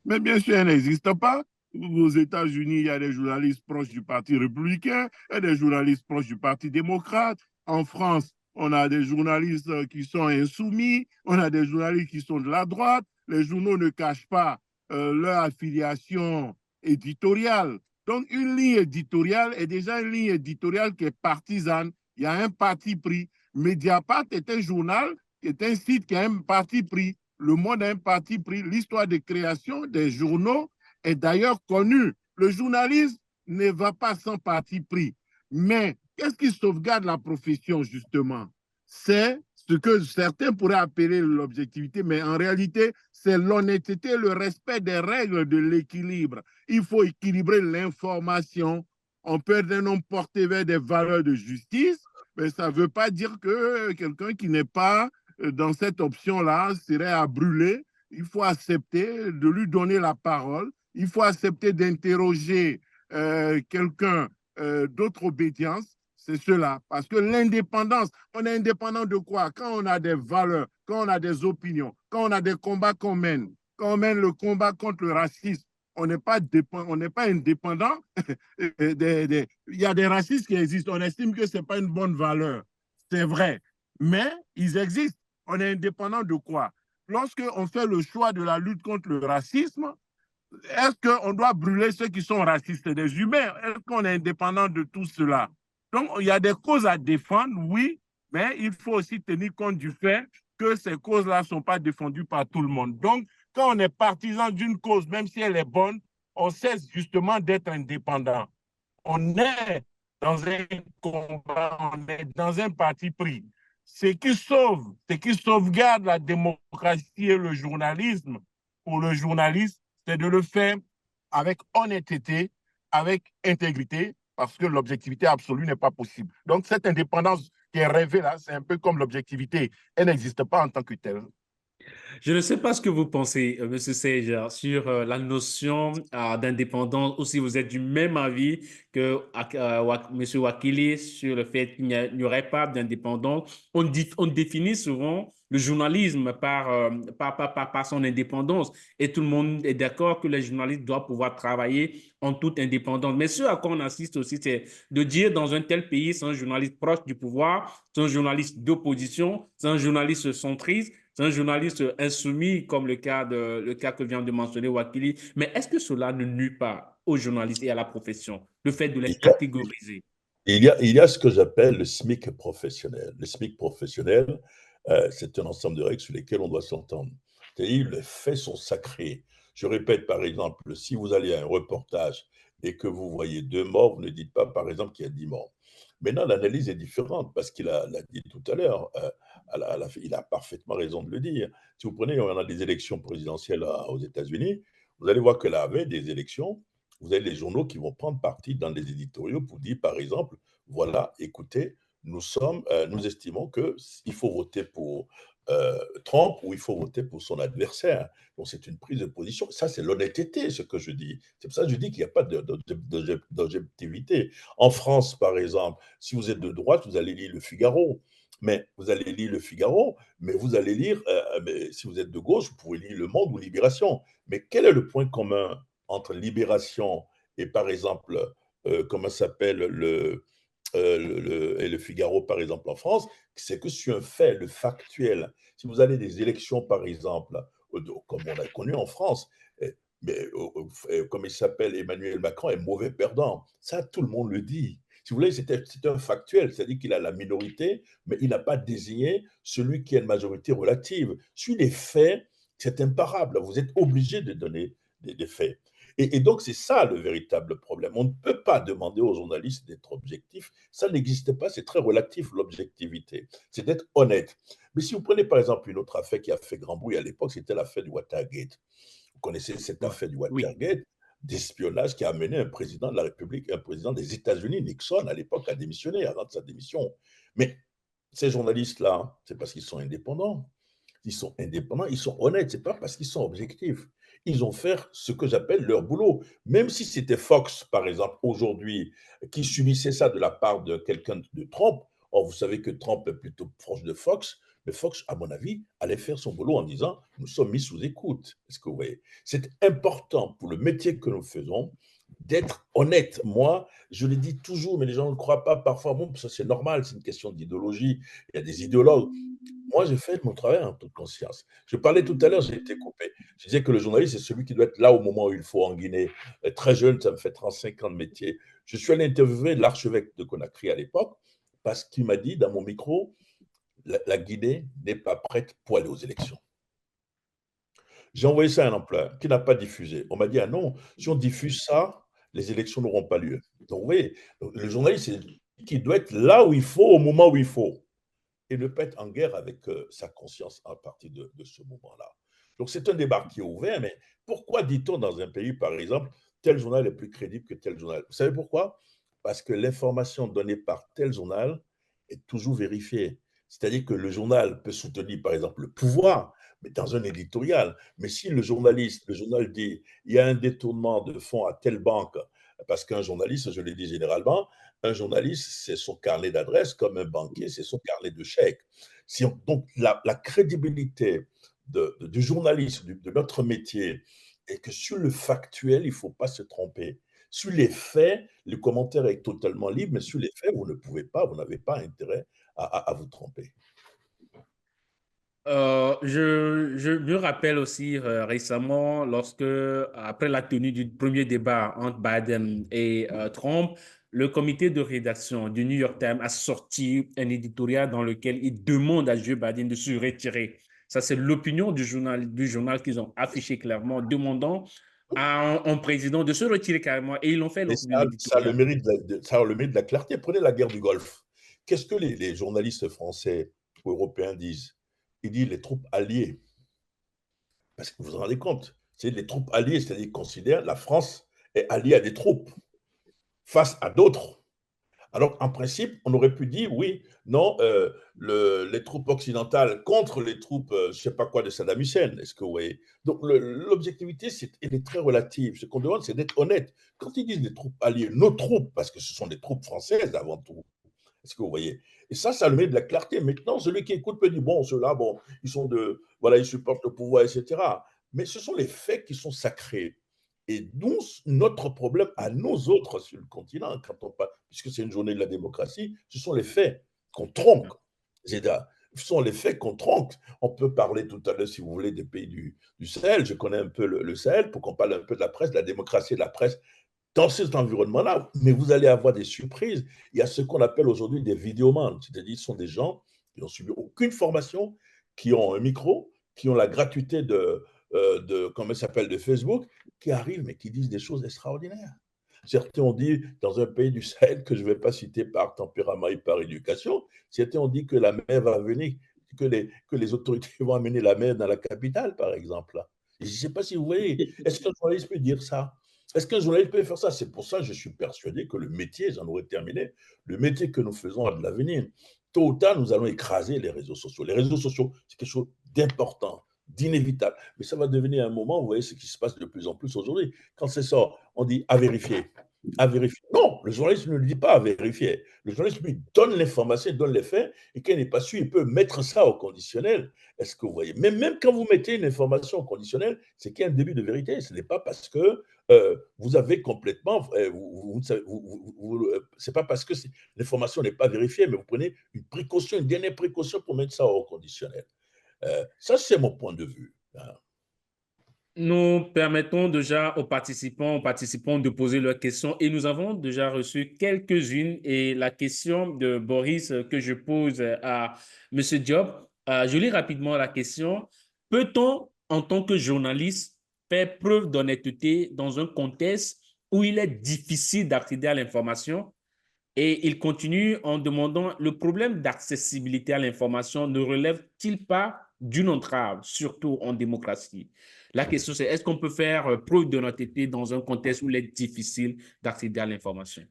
Mais bien sûr, elle n'existe pas. Aux États-Unis, il y a des journalistes proches du Parti républicain, il y a des journalistes proches du Parti démocrate. En France, on a des journalistes qui sont insoumis, on a des journalistes qui sont de la droite. Les journaux ne cachent pas leur affiliation éditoriale. Donc, une ligne éditoriale est déjà une ligne éditoriale qui est partisane. Il y a un parti pris. Mediapart est un journal, est un site qui a un parti pris. Le Monde a un parti pris. L'histoire de création des journaux est d'ailleurs connue. Le journalisme ne va pas sans parti pris. Mais qu'est-ce qui sauvegarde la profession, justement? C'est ce que certains pourraient appeler l'objectivité, mais en réalité, c'est l'honnêteté, le respect des règles de l'équilibre. Il faut équilibrer l'information. On peut être un homme porté vers des valeurs de justice, mais ça ne veut pas dire que quelqu'un qui n'est pas dans cette option-là serait à brûler. Il faut accepter de lui donner la parole. Il faut accepter d'interroger quelqu'un d'autre obédience. C'est cela. Parce que l'indépendance, on est indépendant de quoi? Quand on a des valeurs, quand on a des opinions, quand on a des combats qu'on mène, quand on mène le combat contre le racisme, on n'est pas indépendant. Il y a des racistes qui existent. On estime que ce n'est pas une bonne valeur. C'est vrai. Mais ils existent. On est indépendant de quoi? Lorsqu'on fait le choix de la lutte contre le racisme, est-ce qu'on doit brûler ceux qui sont racistes des humains? Est-ce qu'on est indépendant de tout cela? Donc, il y a des causes à défendre, oui, mais il faut aussi tenir compte du fait que ces causes-là ne sont pas défendues par tout le monde. Donc, quand on est partisan d'une cause, même si elle est bonne, on cesse justement d'être indépendant. On est dans un combat, on est dans un parti pris. Ce qui sauvegarde la démocratie et le journalisme, pour le journaliste, c'est de le faire avec honnêteté, avec intégrité, parce que l'objectivité absolue n'est pas possible. Donc, cette indépendance qui est rêvée là, c'est un peu comme l'objectivité. Elle n'existe pas en tant que telle. Je ne sais pas ce que vous pensez, M. Seger, sur la notion d'indépendance, ou si vous êtes du même avis que M. Wakili sur le fait qu'il n'y aurait pas d'indépendance. On définit souvent le journalisme par son indépendance, et tout le monde est d'accord que les journalistes doivent pouvoir travailler en toute indépendance. Mais ce à quoi on assiste aussi, c'est de dire dans un tel pays, c'est un journaliste proche du pouvoir, c'est un journaliste d'opposition, c'est un journaliste centriste, c'est un journaliste insoumis, comme le cas que vient de mentionner Wakili. Mais est-ce que cela ne nuit pas aux journalistes et à la profession, le fait de les catégoriser? Il y a ce que j'appelle le SMIC professionnel. Le SMIC professionnel, c'est un ensemble de règles sur lesquelles on doit s'entendre. C'est-à-dire, les faits sont sacrés. Je répète, par exemple, si vous allez à un reportage et que vous voyez 2 morts, vous ne dites pas, par exemple, qu'il y a 10 morts. Maintenant, l'analyse est différente parce qu'il l'a dit tout à l'heure. Il a parfaitement raison de le dire. Si vous prenez, on a des élections présidentielles aux États-Unis, vous allez voir que la veille des élections, vous avez les journaux qui vont prendre parti dans des éditoriaux pour dire, par exemple, voilà, écoutez, nous estimons qu'il faut voter pour Trump ou il faut voter pour son adversaire. Donc, c'est une prise de position. Ça, c'est l'honnêteté, ce que je dis. C'est pour ça que je dis qu'il n'y a pas d'objectivité. En France, par exemple, si vous êtes de droite, vous allez lire Le Figaro. Mais vous allez lire Le Figaro, mais vous allez lire, mais si vous êtes de gauche, vous pouvez lire Le Monde ou Libération. Mais quel est le point commun entre Libération et, par exemple, comment s'appelle et Le Figaro, par exemple, en France, c'est que sur un fait, le factuel. Si vous avez des élections, par exemple, comme on a connu en France, mais comme il s'appelle, Emmanuel Macron est mauvais perdant. Ça, tout le monde le dit. Si vous voulez, c'est un factuel, c'est-à-dire qu'il a la minorité, mais il n'a pas désigné celui qui a une majorité relative. Sur les faits, c'est imparable. Vous êtes obligé de donner des faits. Et donc, c'est ça le véritable problème. On ne peut pas demander aux journalistes d'être objectifs. Ça n'existe pas. C'est très relatif, l'objectivité. C'est d'être honnête. Mais si vous prenez, par exemple, une autre affaire qui a fait grand bruit à l'époque, c'était l'affaire du Watergate. Vous connaissez cette affaire du Watergate, d'espionnage qui a amené un président de la République, un président des États-Unis, Nixon, à l'époque, à démissionner, à rendre sa démission. Mais ces journalistes-là, c'est parce qu'ils sont indépendants. Ils sont indépendants, ils sont honnêtes. Ce n'est pas parce qu'ils sont objectifs. Ils ont fait ce que j'appelle leur boulot. Même si c'était Fox, par exemple, aujourd'hui, qui subissait ça de la part de quelqu'un de Trump, or vous savez que Trump est plutôt proche de Fox, Mais Fox, à mon avis, allait faire son boulot en disant, nous sommes mis sous écoute. Est-ce que vous voyez? C'est important pour le métier que nous faisons d'être honnête. Moi, je le dis toujours, mais les gens ne croient pas parfois. Bon, ça c'est normal, c'est une question d'idéologie. Il y a des idéologues. Moi, j'ai fait mon travail en toute conscience. Je parlais tout à l'heure, j'ai été coupé. Je disais que le journaliste, c'est celui qui doit être là au moment où il faut en Guinée. Très jeune, ça me fait 35 ans de métier. Je suis allé interviewer l'archevêque de Conakry à l'époque parce qu'il m'a dit dans mon micro, la Guinée n'est pas prête pour aller aux élections. J'ai envoyé ça à un employeur qui n'a pas diffusé. On m'a dit, ah non, si on diffuse ça, les élections n'auront pas lieu. Donc, oui, le journaliste, c'est lui qui doit être là où il faut, au moment où il faut et ne pas être en guerre avec sa conscience à partir de ce moment-là. Donc c'est un débat qui est ouvert, mais pourquoi dit-on dans un pays, par exemple, tel journal est plus crédible que tel journal? Vous savez pourquoi? Parce que l'information donnée par tel journal est toujours vérifiée. C'est-à-dire que le journal peut soutenir, par exemple, le pouvoir, mais dans un éditorial. Mais si le journal dit, il y a un détournement de fonds à telle banque, parce qu'un journaliste, je l'ai dit généralement, un journaliste, c'est son carnet d'adresse, comme un banquier, c'est son carnet de chèques. Donc, la crédibilité du journalisme, de notre métier, est que sur le factuel, il ne faut pas se tromper. Sur les faits, le commentaire est totalement libre, mais sur les faits, vous ne pouvez pas, vous n'avez pas intérêt à vous tromper. Je me rappelle aussi récemment, après la tenue du premier débat entre Biden et Trump, le comité de rédaction du New York Times a sorti un éditorial dans lequel il demande à Joe Biden de se retirer. Ça, c'est l'opinion du journal qu'ils ont affiché clairement, demandant à un président de se retirer carrément. Et ils l'ont fait, Et ça a le l'éditorial. mérite de la clarté. Prenez la guerre du Golfe. Qu'est-ce que les journalistes français ou européens disent? Ils disent les troupes alliées. Parce que vous vous rendez compte, c'est les troupes alliées, c'est-à-dire qu'ils considèrent la France est alliée à des troupes face à d'autres. Alors, en principe, on aurait pu dire, oui, non, les troupes occidentales contre les troupes, je ne sais pas quoi, de Saddam Hussein. Est-ce que vous voyez? Donc, l'objectivité, elle est très relative. Ce qu'on demande, c'est d'être honnête. Quand ils disent les troupes alliées, nos troupes, parce que ce sont des troupes françaises avant tout, est-ce que vous voyez? Et ça le met de la clarté. Maintenant, celui qui écoute peut dire, bon, ceux-là, bon, voilà, ils supportent le pouvoir, etc. Mais ce sont les faits qui sont sacrés. Et donc, notre problème à nous autres sur le continent, puisque c'est une journée de la démocratie, ce sont les faits qu'on tronque. Ce sont les faits qu'on tronque. On peut parler tout à l'heure, si vous voulez, des pays du Sahel. Je connais un peu le Sahel pour qu'on parle un peu de la presse, de la démocratie et de la presse dans cet environnement-là, mais vous allez avoir des surprises. Il y a ce qu'on appelle aujourd'hui des vidéomans, c'est-à-dire ce sont des gens qui n'ont suivi aucune formation, qui ont un micro, qui ont la gratuité comment ça s'appelle, de Facebook, qui arrivent mais qui disent des choses extraordinaires. Certains ont dit, dans un pays du Sahel que je ne vais pas citer par tempérament et par éducation, certains ont dit que la mer va venir, que les autorités vont amener la mer dans la capitale, par exemple. Je ne sais pas si vous voyez, est-ce qu'un journaliste peut dire ça? Est-ce qu'un journaliste peut faire ça? C'est pour ça que je suis persuadé que le métier, j'en aurais terminé, le métier que nous faisons a de l'avenir. Tôt ou tard, nous allons écraser les réseaux sociaux. Les réseaux sociaux, c'est quelque chose d'important, d'inévitable. Mais ça va devenir un moment, vous voyez ce qui se passe de plus en plus aujourd'hui. Quand c'est ça, on dit à vérifier. À vérifier. Non, le journaliste ne le dit pas à vérifier. Le journaliste lui donne l'information, il donne les faits, et quand il n'est pas sûr, il peut mettre ça au conditionnel. Est-ce que vous voyez? Mais même quand vous mettez une information au conditionnel, c'est qu'il y a un début de vérité. Ce n'est pas parce que vous avez complètement, c'est pas parce que l'information n'est pas vérifiée, mais vous prenez une précaution, une dernière précaution pour mettre ça au conditionnel. Ça, c'est mon point de vue. Nous permettons déjà aux participants de poser leurs questions et nous avons déjà reçu quelques-unes. Et la question de Boris que je pose à M. Diop, je lis rapidement la question. Peut-on, en tant que journaliste, faire preuve d'honnêteté dans un contexte où il est difficile d'accéder à l'information? Et il continue en demandant, le problème d'accessibilité à l'information ne relève-t-il pas d'une entrave, surtout en démocratie? La question, c'est est-ce qu'on peut faire preuve d'honnêteté dans un contexte où il est difficile d'accéder à l'information?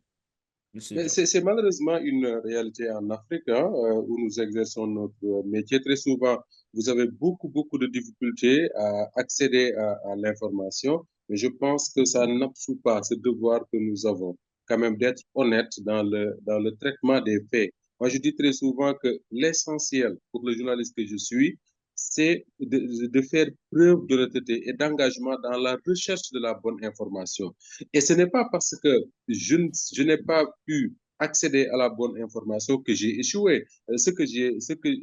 C'est malheureusement une réalité en Afrique où nous exerçons notre métier. Très souvent, vous avez beaucoup de difficultés à accéder à l'information, mais je pense que ça n'absout pas ce devoir que nous avons quand même d'être honnête dans le traitement des faits. Moi, je dis très souvent que l'essentiel pour le journaliste que je suis, c'est de faire preuve d'honnêteté et d'engagement dans la recherche de la bonne information. Et ce n'est pas parce que je n'ai pas pu accéder à la bonne information que j'ai échoué.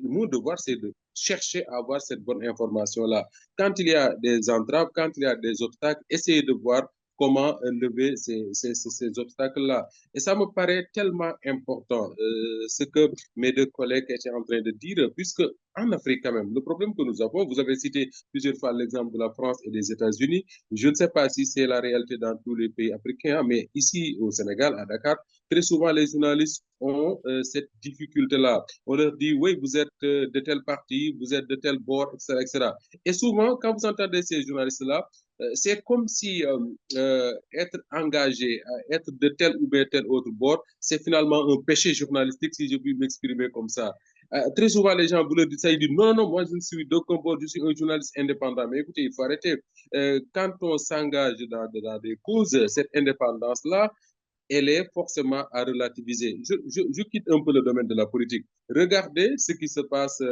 Mon devoir, c'est de chercher à avoir cette bonne information-là. Quand il y a des entraves, quand il y a des obstacles, essayer de voir comment lever ces obstacles-là. Et ça me paraît tellement important, ce que mes deux collègues étaient en train de dire, puisque en Afrique quand même, le problème que nous avons, vous avez cité plusieurs fois l'exemple de la France et des États-Unis, je ne sais pas si c'est la réalité dans tous les pays africains, mais ici au Sénégal, à Dakar, très souvent les journalistes ont cette difficulté-là. On leur dit, oui, vous êtes de tel parti, vous êtes de tel bord, etc., etc. Et souvent, quand vous entendez ces journalistes-là, c'est comme si être engagé, être de tel ou bien tel autre bord, c'est finalement un péché journalistique, si je puis m'exprimer comme ça. Très souvent, les gens vous le disent ça, ils disent non, non, moi je ne suis d'aucun bord, je suis un journaliste indépendant. Mais écoutez, il faut arrêter. Quand on s'engage dans des causes, cette indépendance-là, elle est forcément à relativiser. Je quitte un peu le domaine de la politique. Regardez ce qui se passe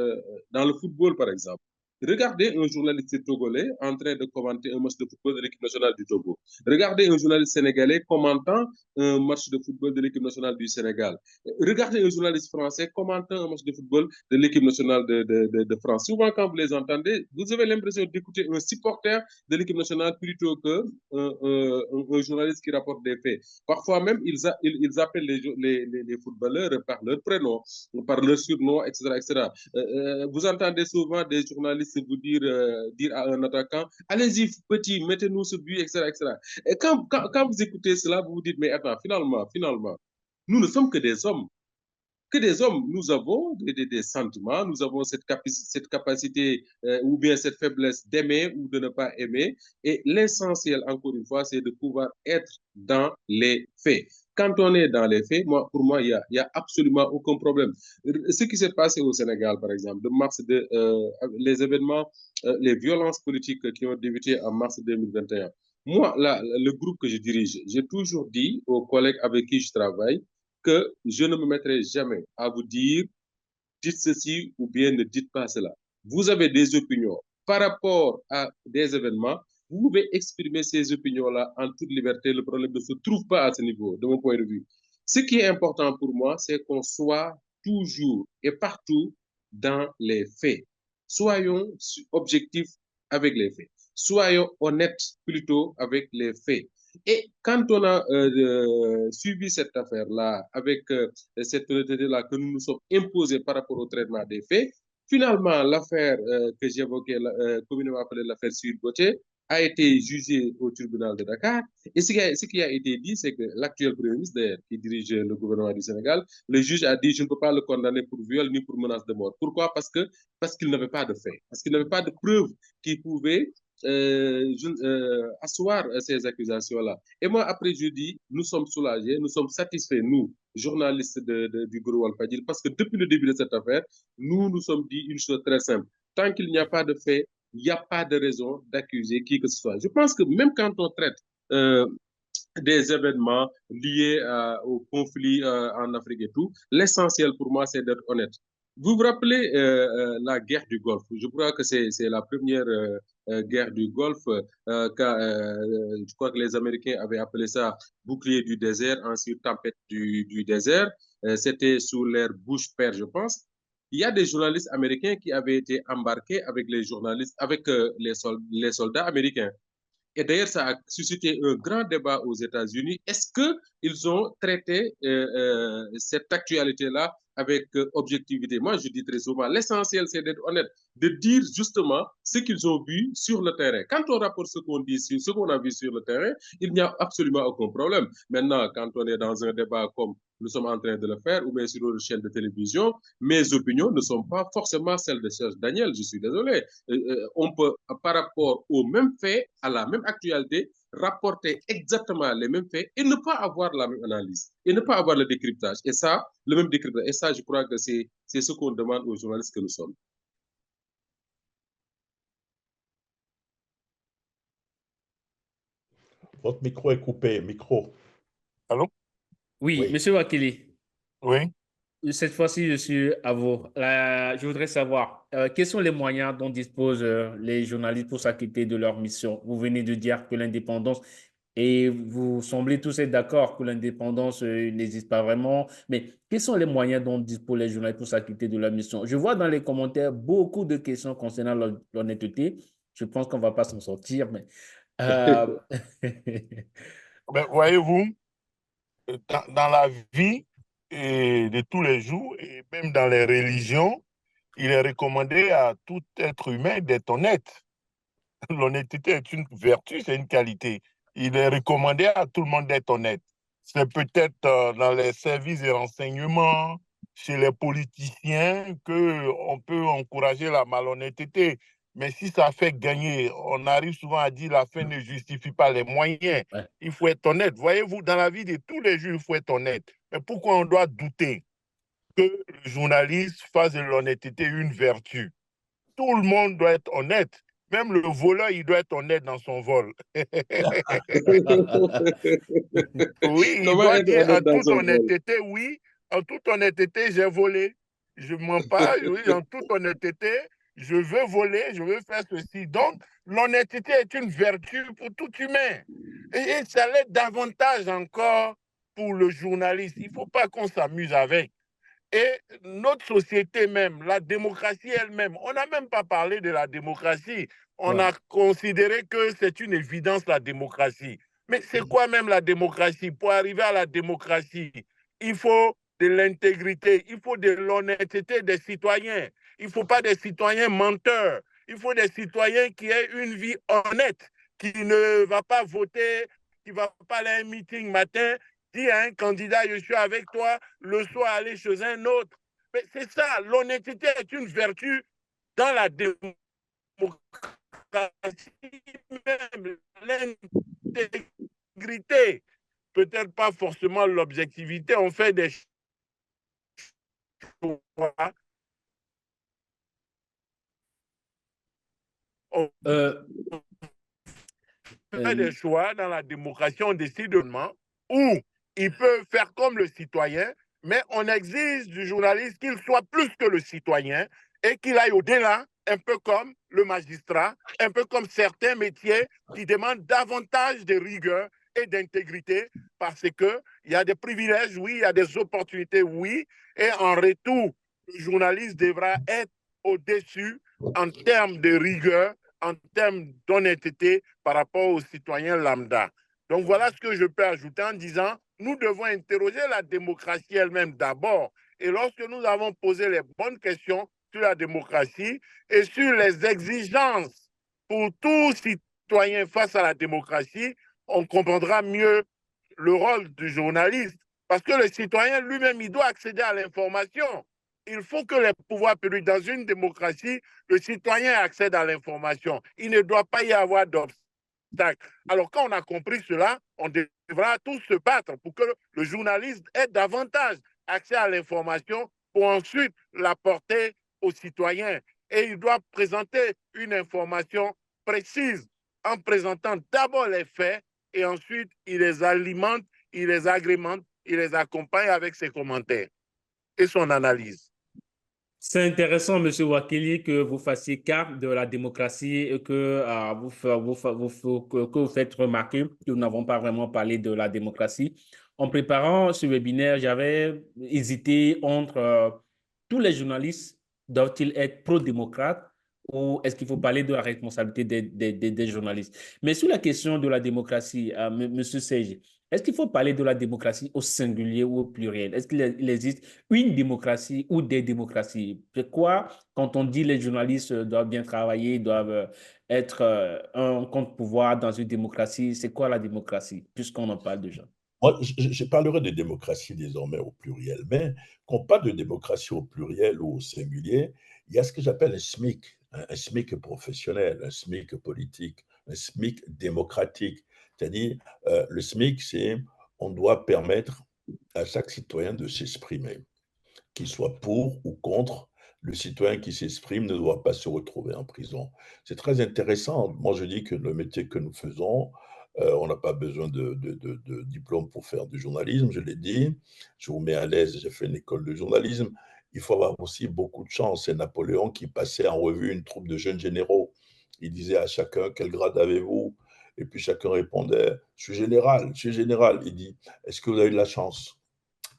dans le football, par exemple. Regardez un journaliste togolais en train de commenter un match de football de l'équipe nationale du Togo. Regardez un journaliste sénégalais commentant un match de football de l'équipe nationale du Sénégal. Regardez un journaliste français commentant un match de football de l'équipe nationale de France. Souvent, quand vous les entendez, vous avez l'impression d'écouter un supporter de l'équipe nationale plutôt qu'un journaliste qui rapporte des faits. Parfois même, ils appellent les footballeurs par leur prénom, par leur surnom, etc., etc. Vous entendez souvent des journalistes vous dire à un attaquant, allez-y, petit, mettez-nous ce but, etc., etc. Et quand vous écoutez cela, vous vous dites, mais attends, finalement, nous ne sommes que des hommes. Que des hommes, nous avons des sentiments, nous avons cette capacité ou bien cette faiblesse d'aimer ou de ne pas aimer. Et l'essentiel, encore une fois, c'est de pouvoir être dans les faits. Quand on est dans les faits, pour moi, il y a absolument aucun problème. Ce qui s'est passé au Sénégal, par exemple, les événements, les violences politiques qui ont débuté en mars 2021. Moi, le groupe que je dirige, j'ai toujours dit aux collègues avec qui je travaille que je ne me mettrai jamais à vous dire dites ceci ou bien ne dites pas cela. Vous avez des opinions par rapport à des événements. Vous pouvez exprimer ces opinions-là en toute liberté. Le problème ne se trouve pas à ce niveau, de mon point de vue. Ce qui est important pour moi, c'est qu'on soit toujours et partout dans les faits. Soyons objectifs avec les faits. Soyons honnêtes plutôt avec les faits. Et quand on a suivi cette affaire-là, avec cette honnêteté-là que nous nous sommes imposés par rapport au traitement des faits, finalement, l'affaire que j'évoquais, communément appelée l'affaire Sud-Côté, a été jugée au tribunal de Dakar. Et ce qui a été dit, c'est que l'actuel Premier ministre, qui dirige le gouvernement du Sénégal, le juge a dit, je ne peux pas le condamner pour viol ni pour menace de mort. Pourquoi? Parce qu'il n'avait pas de faits, parce qu'il n'avait pas de preuves qui pouvaient asseoir ces accusations-là. Et moi, après, je dis, nous sommes soulagés, nous sommes satisfaits, nous, journalistes du groupe Al-Fadil, parce que depuis le début de cette affaire, nous nous sommes dit une chose très simple. Tant qu'il n'y a pas de fait, il n'y a pas de raison d'accuser qui que ce soit. Je pense que même quand on traite des événements liés au conflit en Afrique et tout, l'essentiel pour moi, c'est d'être honnête. Vous vous rappelez la guerre du Golfe? Je crois que c'est la première guerre du Golfe. Je crois que les Américains avaient appelé ça bouclier du désert, ensuite tempête du désert. C'était sous l'ère Bush-Père, je pense. Il y a des journalistes américains qui avaient été embarqués avec les journalistes, avec les soldats américains. Et d'ailleurs, ça a suscité un grand débat aux États-Unis. Est-ce qu'ils ont traité cette actualité-là avec objectivité? Moi, je dis très souvent, l'essentiel, c'est d'être honnête, de dire justement ce qu'ils ont vu sur le terrain. Quand on rapporte ce qu'on dit, ce qu'on a vu sur le terrain, il n'y a absolument aucun problème. Maintenant, quand on est dans un débat comme nous sommes en train de le faire, ou bien sur une chaîne de télévision, mes opinions ne sont pas forcément celles de Serge Daniel, je suis désolé. On peut, par rapport aux mêmes faits, à la même actualité, rapporter exactement les mêmes faits et ne pas avoir la même analyse, et ne pas avoir le décryptage. Et ça, le même décryptage. Et ça, je crois que c'est ce qu'on demande aux journalistes que nous sommes. Votre micro est coupé, micro. Allô? Oui, Oui. Monsieur Wakili. Oui. Cette fois-ci, je suis à vous. Je voudrais savoir, quels sont les moyens dont disposent les journalistes pour s'acquitter de leur mission? Vous venez de dire que l'indépendance, et vous semblez tous être d'accord que l'indépendance n'existe pas vraiment, mais quels sont les moyens dont disposent les journalistes pour s'acquitter de leur mission? Je vois dans les commentaires beaucoup de questions concernant l'honnêteté. Je pense qu'on ne va pas s'en sortir, mais... euh, Ben, voyez-vous, dans la vie de tous les jours, et même dans les religions, il est recommandé à tout être humain d'être honnête. L'honnêteté est une vertu, c'est une qualité. Il est recommandé à tout le monde d'être honnête. C'est peut-être dans les services de renseignement, chez les politiciens, qu'on peut encourager la malhonnêteté. Mais si ça fait gagner, on arrive souvent à dire la fin ne justifie pas les moyens. ouais. Il faut être honnête. Voyez-vous, dans la vie de tous les jours, il faut être honnête. Mais pourquoi on doit douter que le journaliste fasse de l'honnêteté une vertu? Tout le monde doit être honnête. Même le voleur, il doit être honnête dans son vol. Oui, il Comment doit être dire en honnête dans toute son vol? honnêteté, oui, en toute honnêteté, j'ai volé. Je ne mens pas, oui, en toute honnêteté, je veux voler, je veux faire ceci. Donc, l'honnêteté est une vertu pour tout humain. Et ça l'est davantage encore pour le journaliste. Il ne faut pas qu'on s'amuse avec. Et notre société même, la démocratie elle-même, on n'a même pas parlé de la démocratie. On Ouais. a considéré que c'est une évidence, la démocratie. Mais c'est quoi même la démocratie? Pour arriver à la démocratie, il faut de l'intégrité, il faut de l'honnêteté des citoyens. Il ne faut pas des citoyens menteurs. Il faut des citoyens qui aient une vie honnête, qui ne va pas voter, qui ne va pas aller à un meeting matin, dire à un candidat, je suis avec toi, le soir aller chez un autre. Mais c'est ça, l'honnêteté est une vertu dans la démocratie même, l'intégrité. Peut-être pas forcément l'objectivité, on fait des choix. On Euh, fait des choix dans la démocratie, on décide où il peut faire comme le citoyen, mais on exige du journaliste qu'il soit plus que le citoyen et qu'il aille au-delà, un peu comme le magistrat, un peu comme certains métiers qui demandent davantage de rigueur et d'intégrité parce qu'il y a des privilèges, oui, il y a des opportunités, oui, et en retour, le journaliste devra être au-dessus en termes de rigueur, en termes d'honnêteté par rapport aux citoyens lambda. Donc voilà ce que je peux ajouter en disant, nous devons interroger la démocratie elle-même d'abord. Et lorsque nous avons posé les bonnes questions sur la démocratie et sur les exigences pour tout citoyen face à la démocratie, on comprendra mieux le rôle du journaliste. Parce que le citoyen lui-même, il doit accéder à l'information. Il faut que les pouvoirs publics, dans une démocratie, le citoyen accède à l'information. Il ne doit pas y avoir d'obstacle. Alors, quand on a compris cela, on devra tous se battre pour que le journaliste ait davantage accès à l'information pour ensuite la porter aux citoyens. Et il doit présenter une information précise en présentant d'abord les faits et ensuite il les alimente, il les agrémente, il les accompagne avec ses commentaires et son analyse. c'est intéressant, Monsieur Wakili, que vous fassiez cas de la démocratie et que, que vous faites remarquer que nous n'avons pas vraiment parlé de la démocratie. En préparant ce webinaire, j'avais hésité entre tous les journalistes doivent-ils être pro-démocrates ou est-ce qu'il faut parler de la responsabilité des journalistes? Mais sur la question de la démocratie, Monsieur Sege, est-ce qu'il faut parler de la démocratie au singulier ou au pluriel? Est-ce qu'il existe une démocratie ou des démocraties? C'est quoi, quand on dit les journalistes doivent bien travailler, doivent être un contre-pouvoir dans une démocratie, c'est quoi la démocratie, puisqu'on en parle déjà? Moi, je parlerai de démocratie désormais au pluriel, mais quand on parle de démocratie au pluriel ou au singulier, il y a ce que j'appelle un SMIC professionnel, un SMIC politique, un SMIC démocratique. C'est-à-dire, le SMIC, c'est on doit permettre à chaque citoyen de s'exprimer, qu'il soit pour ou contre. Le citoyen qui s'exprime ne doit pas se retrouver en prison. C'est très intéressant. Moi, je dis que le métier que nous faisons, On n'a pas besoin de diplôme pour faire du journalisme, je l'ai dit. Je vous mets à l'aise, j'ai fait une école de journalisme. Il faut avoir aussi beaucoup de chance. C'est Napoléon qui passait en revue une troupe de jeunes généraux. Il disait à chacun, quel grade avez-vous? Et puis chacun répondait, je suis général, je suis général. Il dit, est-ce que vous avez de la chance?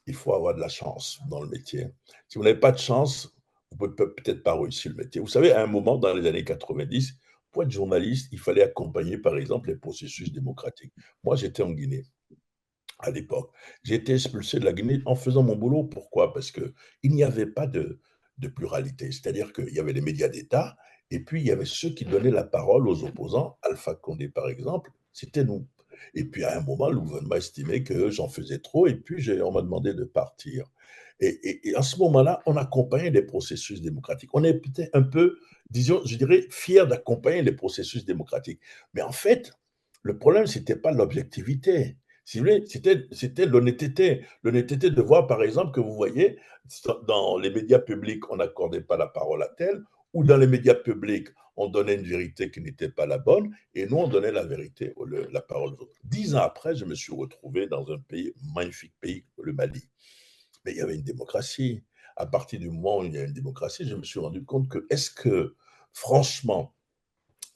Il faut avoir de la chance dans le métier. Si vous n'avez pas de chance, vous ne pouvez peut-être pas réussir le métier. Vous savez, à un moment, dans les années 90, pour être journaliste, il fallait accompagner, par exemple, les processus démocratiques. Moi, j'étais en Guinée à l'époque. J'ai été expulsé de la Guinée en faisant mon boulot. Pourquoi? Parce qu'il n'y avait pas de pluralité. C'est-à-dire qu'il y avait les médias d'État et puis il y avait ceux qui donnaient la parole aux opposants. Alpha Condé, par exemple, c'était nous. Et puis à un moment, le gouvernement estimait que j'en faisais trop et puis on m'a demandé de partir. Et à ce moment-là, on accompagnait les processus démocratiques. On est peut-être un peu, disons, je dirais, fiers d'accompagner les processus démocratiques. Mais en fait, le problème, ce n'était pas l'objectivité. Si vous voulez, c'était l'honnêteté. L'honnêteté de voir, par exemple, que vous voyez, dans les médias publics, on n'accordait pas la parole à tel, ou dans les médias publics, on donnait une vérité qui n'était pas la bonne, et nous, on donnait la vérité, la parole aux autres. 10 ans après, je me suis retrouvé dans un pays, magnifique pays, le Mali. Mais il y avait une démocratie. À partir du moment où il y a une démocratie, je me suis rendu compte que, est-ce que, franchement,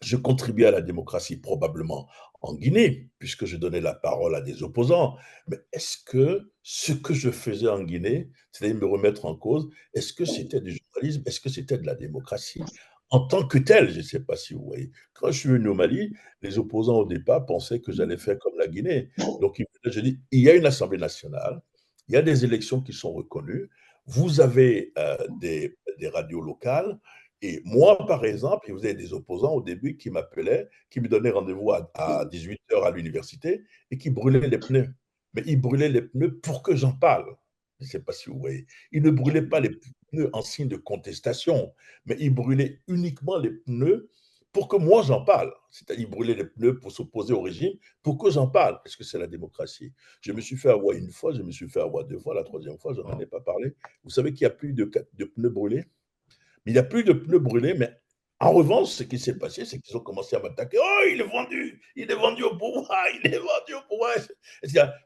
je contribuais à la démocratie probablement en Guinée, puisque je donnais la parole à des opposants. Mais est-ce que ce que je faisais en Guinée, c'est-à-dire me remettre en cause, est-ce que c'était du journalisme? Est-ce que c'était de la démocratie? En tant que tel, je ne sais pas si vous voyez. Quand je suis venu au Mali, les opposants au départ pensaient que j'allais faire comme la Guinée. Donc, je dis, il y a une Assemblée nationale, il y a des élections qui sont reconnues, vous avez des radios locales, et moi, par exemple, vous avez des opposants au début qui m'appelaient, qui me donnaient rendez-vous à 18h à l'université et qui brûlaient les pneus. Mais ils brûlaient les pneus pour que j'en parle. Je ne sais pas si vous voyez. Ils ne brûlaient pas les pneus en signe de contestation, mais ils brûlaient uniquement les pneus pour que moi j'en parle. C'est-à-dire, ils brûlaient les pneus pour s'opposer au régime, pour que j'en parle. Est-ce que c'est la démocratie? Je me suis fait avoir une fois, je me suis fait avoir deux fois, la troisième fois, je n'en ai pas parlé. Vous savez qu'il n'y a plus de pneus brûlés? Il n'y a plus de pneus brûlés, mais en revanche, ce qui s'est passé, c'est qu'ils ont commencé à m'attaquer. Oh, il est vendu au pouvoir, il est vendu au pouvoir.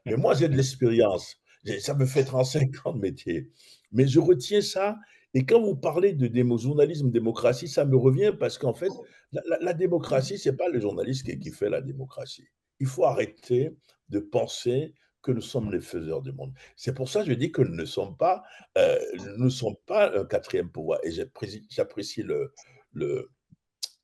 Mais moi, j'ai de l'expérience. Ça me fait 35 ans de métier. Mais je retiens ça. Et quand vous parlez de journalisme, démocratie, ça me revient parce qu'en fait, la démocratie, ce n'est pas le journaliste qui fait la démocratie. Il faut arrêter de penser que nous sommes les faiseurs du monde. C'est pour ça que je dis que nous ne sommes pas un quatrième pouvoir. Et j'apprécie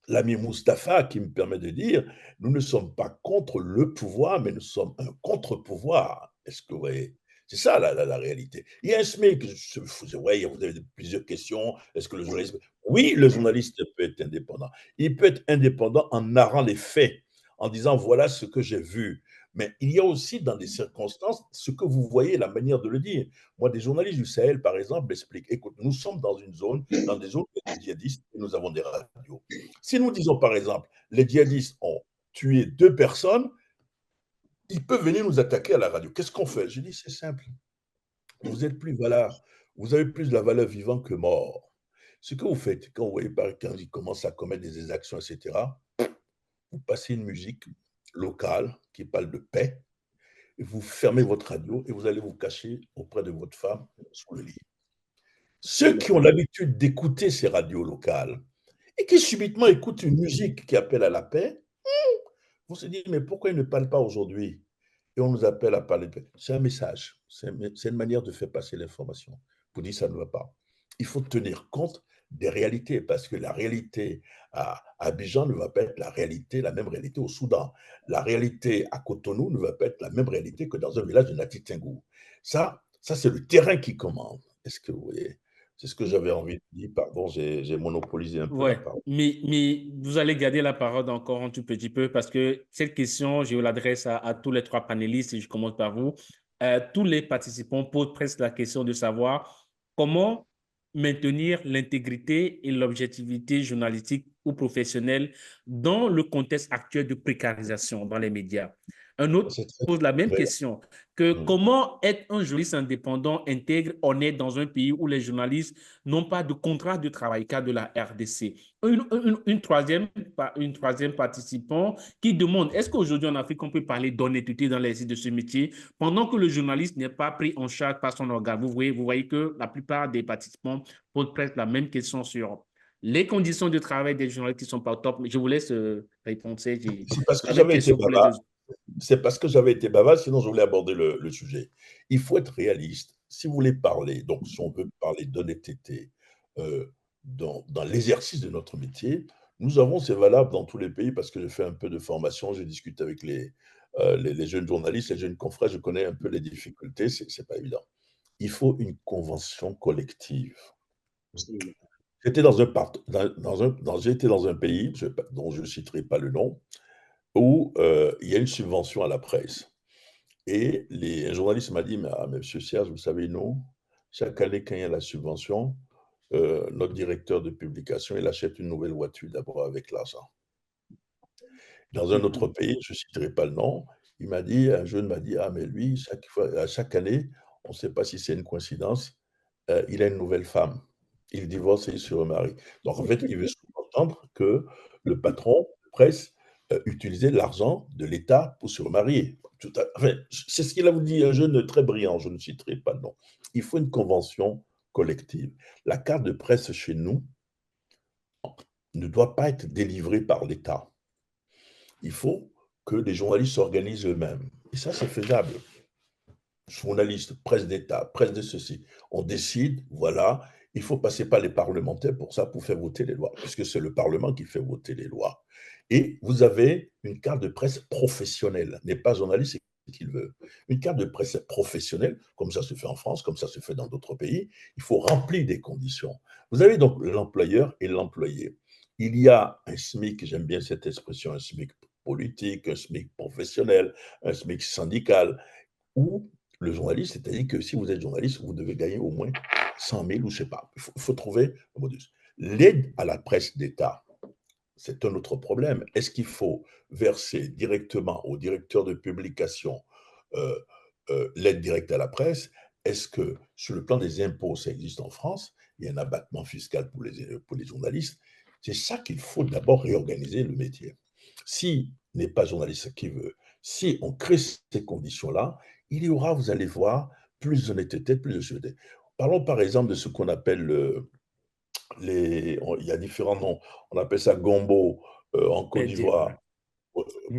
l'ami Mustapha qui me permet de dire, nous ne sommes pas contre le pouvoir, mais nous sommes un contre-pouvoir. Est-ce que vous voyez? C'est ça la réalité. Il y a un SMIC, ouais, vous avez plusieurs questions. Est-ce que le journaliste... Oui, le journaliste peut être indépendant. Il peut être indépendant en narrant les faits, en disant voilà ce que j'ai vu. Mais il y a aussi dans des circonstances ce que vous voyez, la manière de le dire. Moi, des journalistes du Sahel, par exemple, m'expliquent, écoute, nous sommes dans des zones djihadistes et nous avons des radios. Si nous disons, par exemple, les djihadistes ont tué 2 personnes, ils peuvent venir nous attaquer à la radio. Qu'est-ce qu'on fait? Je dis, c'est simple. Vous êtes plus valeur, vous avez plus de la valeur vivant que mort. Ce que vous faites, quand vous voyez quand ils commencent à commettre des exactions, etc., vous passez une musique locale qui parle de paix, et vous fermez votre radio et vous allez vous cacher auprès de votre femme sous le lit. Ceux qui ont l'habitude d'écouter ces radios locales et qui subitement écoutent une musique qui appelle à la paix, vont se dire, mais pourquoi ils ne parlent pas aujourd'hui? Et on nous appelle à parler de paix. C'est un message, c'est une manière de faire passer l'information. Pour dire, ça ne va pas. Il faut tenir compte des réalités, parce que la réalité à Abidjan ne va pas être la même réalité au Soudan. La réalité à Cotonou ne va pas être la même réalité que dans un village de Nati Tingou. Ça c'est le terrain qui commande. Est-ce que vous voyez? C'est ce que j'avais envie de dire. Pardon, j'ai monopolisé un peu la Ouais, parole. mais vous allez garder la parole encore un tout petit peu parce que cette question, je l'adresse à tous les 3 panélistes et je commence par vous. Tous les participants posent presque la question de savoir comment maintenir l'intégrité et l'objectivité journalistique ou professionnelle dans le contexte actuel de précarisation dans les médias. Un autre C'est très pose la même vrai. question, que comment être un journaliste indépendant, intègre, honnête dans un pays où les journalistes n'ont pas de contrat de travail, cas de la RDC. Une troisième participant qui demande, est-ce qu'aujourd'hui en Afrique, on peut parler d'honnêteté dans l'exercice de ce métier pendant que le journaliste n'est pas pris en charge par son organe? Vous voyez que la plupart des participants posent presque la même question sur les conditions de travail des journalistes qui ne sont pas au top. Je vous laisse répondre. C'est parce que La même j'avais été question pour les deux. bavard. C'est parce que j'avais été bavard, sinon je voulais aborder le sujet. Il faut être réaliste. Si vous voulez parler, donc si on veut parler d'honnêteté dans l'exercice de notre métier, nous avons, c'est valable dans tous les pays parce que j'ai fait un peu de formation, j'ai discuté avec les jeunes journalistes, les jeunes confrères, je connais un peu les difficultés, c'est pas évident. Il faut une convention collective. Absolument. J'étais j'étais dans un pays dont je ne citerai pas le nom, où il y a une subvention à la presse. Et un journaliste m'a dit, mais monsieur Serge, vous savez, nous, chaque année, quand il y a la subvention, notre directeur de publication, il achète une nouvelle voiture d'abord avec l'argent. Dans un autre pays, je ne citerai pas le nom, un jeune m'a dit, ah, mais lui, chaque année, on ne sait pas si c'est une coïncidence, il a une nouvelle femme. Il divorce et il se remarie. Donc, en fait, il veut sous-entendre que le patron de presse utilisait l'argent de l'État pour se remarier. Enfin, c'est ce qu'il a dit, un jeune très brillant, je ne citerai pas le nom. Il faut une convention collective. La carte de presse chez nous ne doit pas être délivrée par l'État. Il faut que les journalistes s'organisent eux-mêmes. Et ça, c'est faisable. Journalistes, presse d'État, presse de ceci. On décide, voilà, il faut passer par les parlementaires pour ça, pour faire voter les lois, puisque c'est le Parlement qui fait voter les lois. Et vous avez une carte de presse professionnelle, n'est pas journaliste, c'est ce qu'il veut. Une carte de presse professionnelle, comme ça se fait en France, comme ça se fait dans d'autres pays, il faut remplir des conditions. Vous avez donc l'employeur et l'employé. Il y a un SMIC, j'aime bien cette expression, un SMIC politique, un SMIC professionnel, un SMIC syndical, ou le journaliste, c'est-à-dire que si vous êtes journaliste, vous devez gagner au moins 100 000 ou je ne sais pas. Il faut trouver un modus. L'aide à la presse d'État, c'est un autre problème. Est-ce qu'il faut verser directement au directeur de publication l'aide directe à la presse? Est-ce que sur le plan des impôts, ça existe en France? Il y a un abattement fiscal pour les journalistes. C'est ça qu'il faut d'abord réorganiser le métier. Si n'est pas journaliste qui veut, si on crée ces conditions-là, il y aura, vous allez voir, plus d'honnêteté, plus de sûreté. Parlons par exemple de ce qu'on appelle il y a différents noms. On appelle ça gombo en Côte d'Ivoire,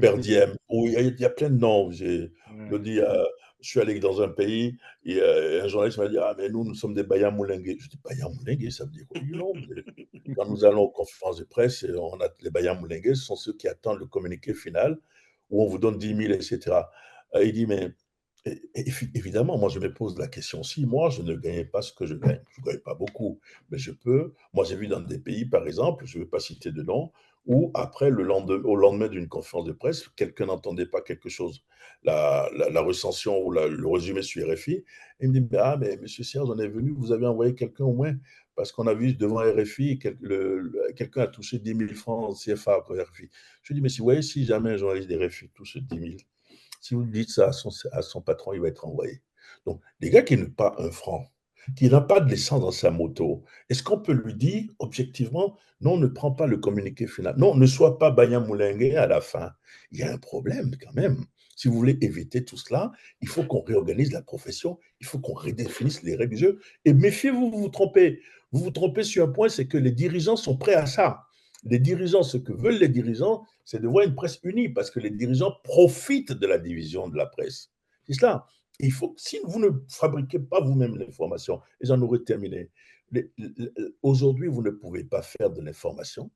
perdiem. Il y a plein de noms. Je suis allé dans un pays et un journaliste m'a dit, ah, mais nous sommes des Bayamoulengues. Je dis, Bayamoulengues, ça veut dire quoi? Non, quand nous allons aux conférences de presse, les Bayamoulengues sont ceux qui attendent le communiqué final où on vous donne 10 000, etc. Il dit, mais évidemment, moi, je me pose la question, si moi, je ne gagnais pas ce que je gagne, je ne gagne pas beaucoup, mais je peux. Moi, j'ai vu dans des pays, par exemple, je ne vais pas citer de nom, où après, au lendemain d'une conférence de presse, quelqu'un n'entendait pas quelque chose, la recension ou le résumé sur RFI, il me dit, ah, mais monsieur Serge, on est venu, vous avez envoyé quelqu'un au moins, parce qu'on a vu devant RFI, quelqu'un a touché 10 000 francs CFA pour RFI. Je lui dis, mais si vous voyez, si jamais un journaliste de RFI touche 10 000, si vous dites ça à son patron, il va être envoyé. Donc, les gars qui n'ont pas un franc, qui n'a pas de l'essence dans sa moto, est-ce qu'on peut lui dire objectivement, non, ne prends pas le communiqué final, non, ne sois pas Bayamoulengue à la fin? Il y a un problème quand même. Si vous voulez éviter tout cela, il faut qu'on réorganise la profession, il faut qu'on redéfinisse les règles du jeu. Et méfiez-vous, vous vous trompez. Vous vous trompez sur un point, c'est que les dirigeants sont prêts à ça. Les dirigeants, ce que veulent les dirigeants, c'est de voir une presse unie, parce que les dirigeants profitent de la division de la presse. C'est cela. Il faut, si vous ne fabriquez pas vous-même l'information, et j'en aurais terminé, aujourd'hui, vous ne pouvez pas faire de l'information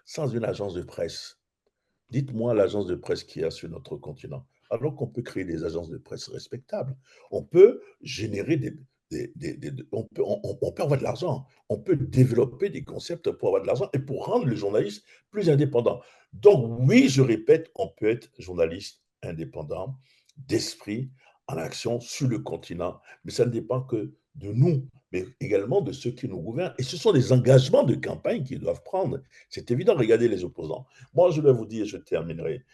sans une agence de presse. Dites-moi l'agence de presse qu'il y a sur notre continent. Alors qu'on peut créer des agences de presse respectables. On peut générer on peut avoir de l'argent. On peut développer des concepts pour avoir de l'argent et pour rendre le journaliste plus indépendant. Donc oui, je répète, on peut être journaliste indépendant, d'esprit, en action sur le continent, mais ça ne dépend que de nous. mais également de ceux qui nous gouvernent. Et ce sont des engagements de campagne qu'ils doivent prendre. C'est évident, regardez les opposants. Moi, je vais vous dire, je terminerai.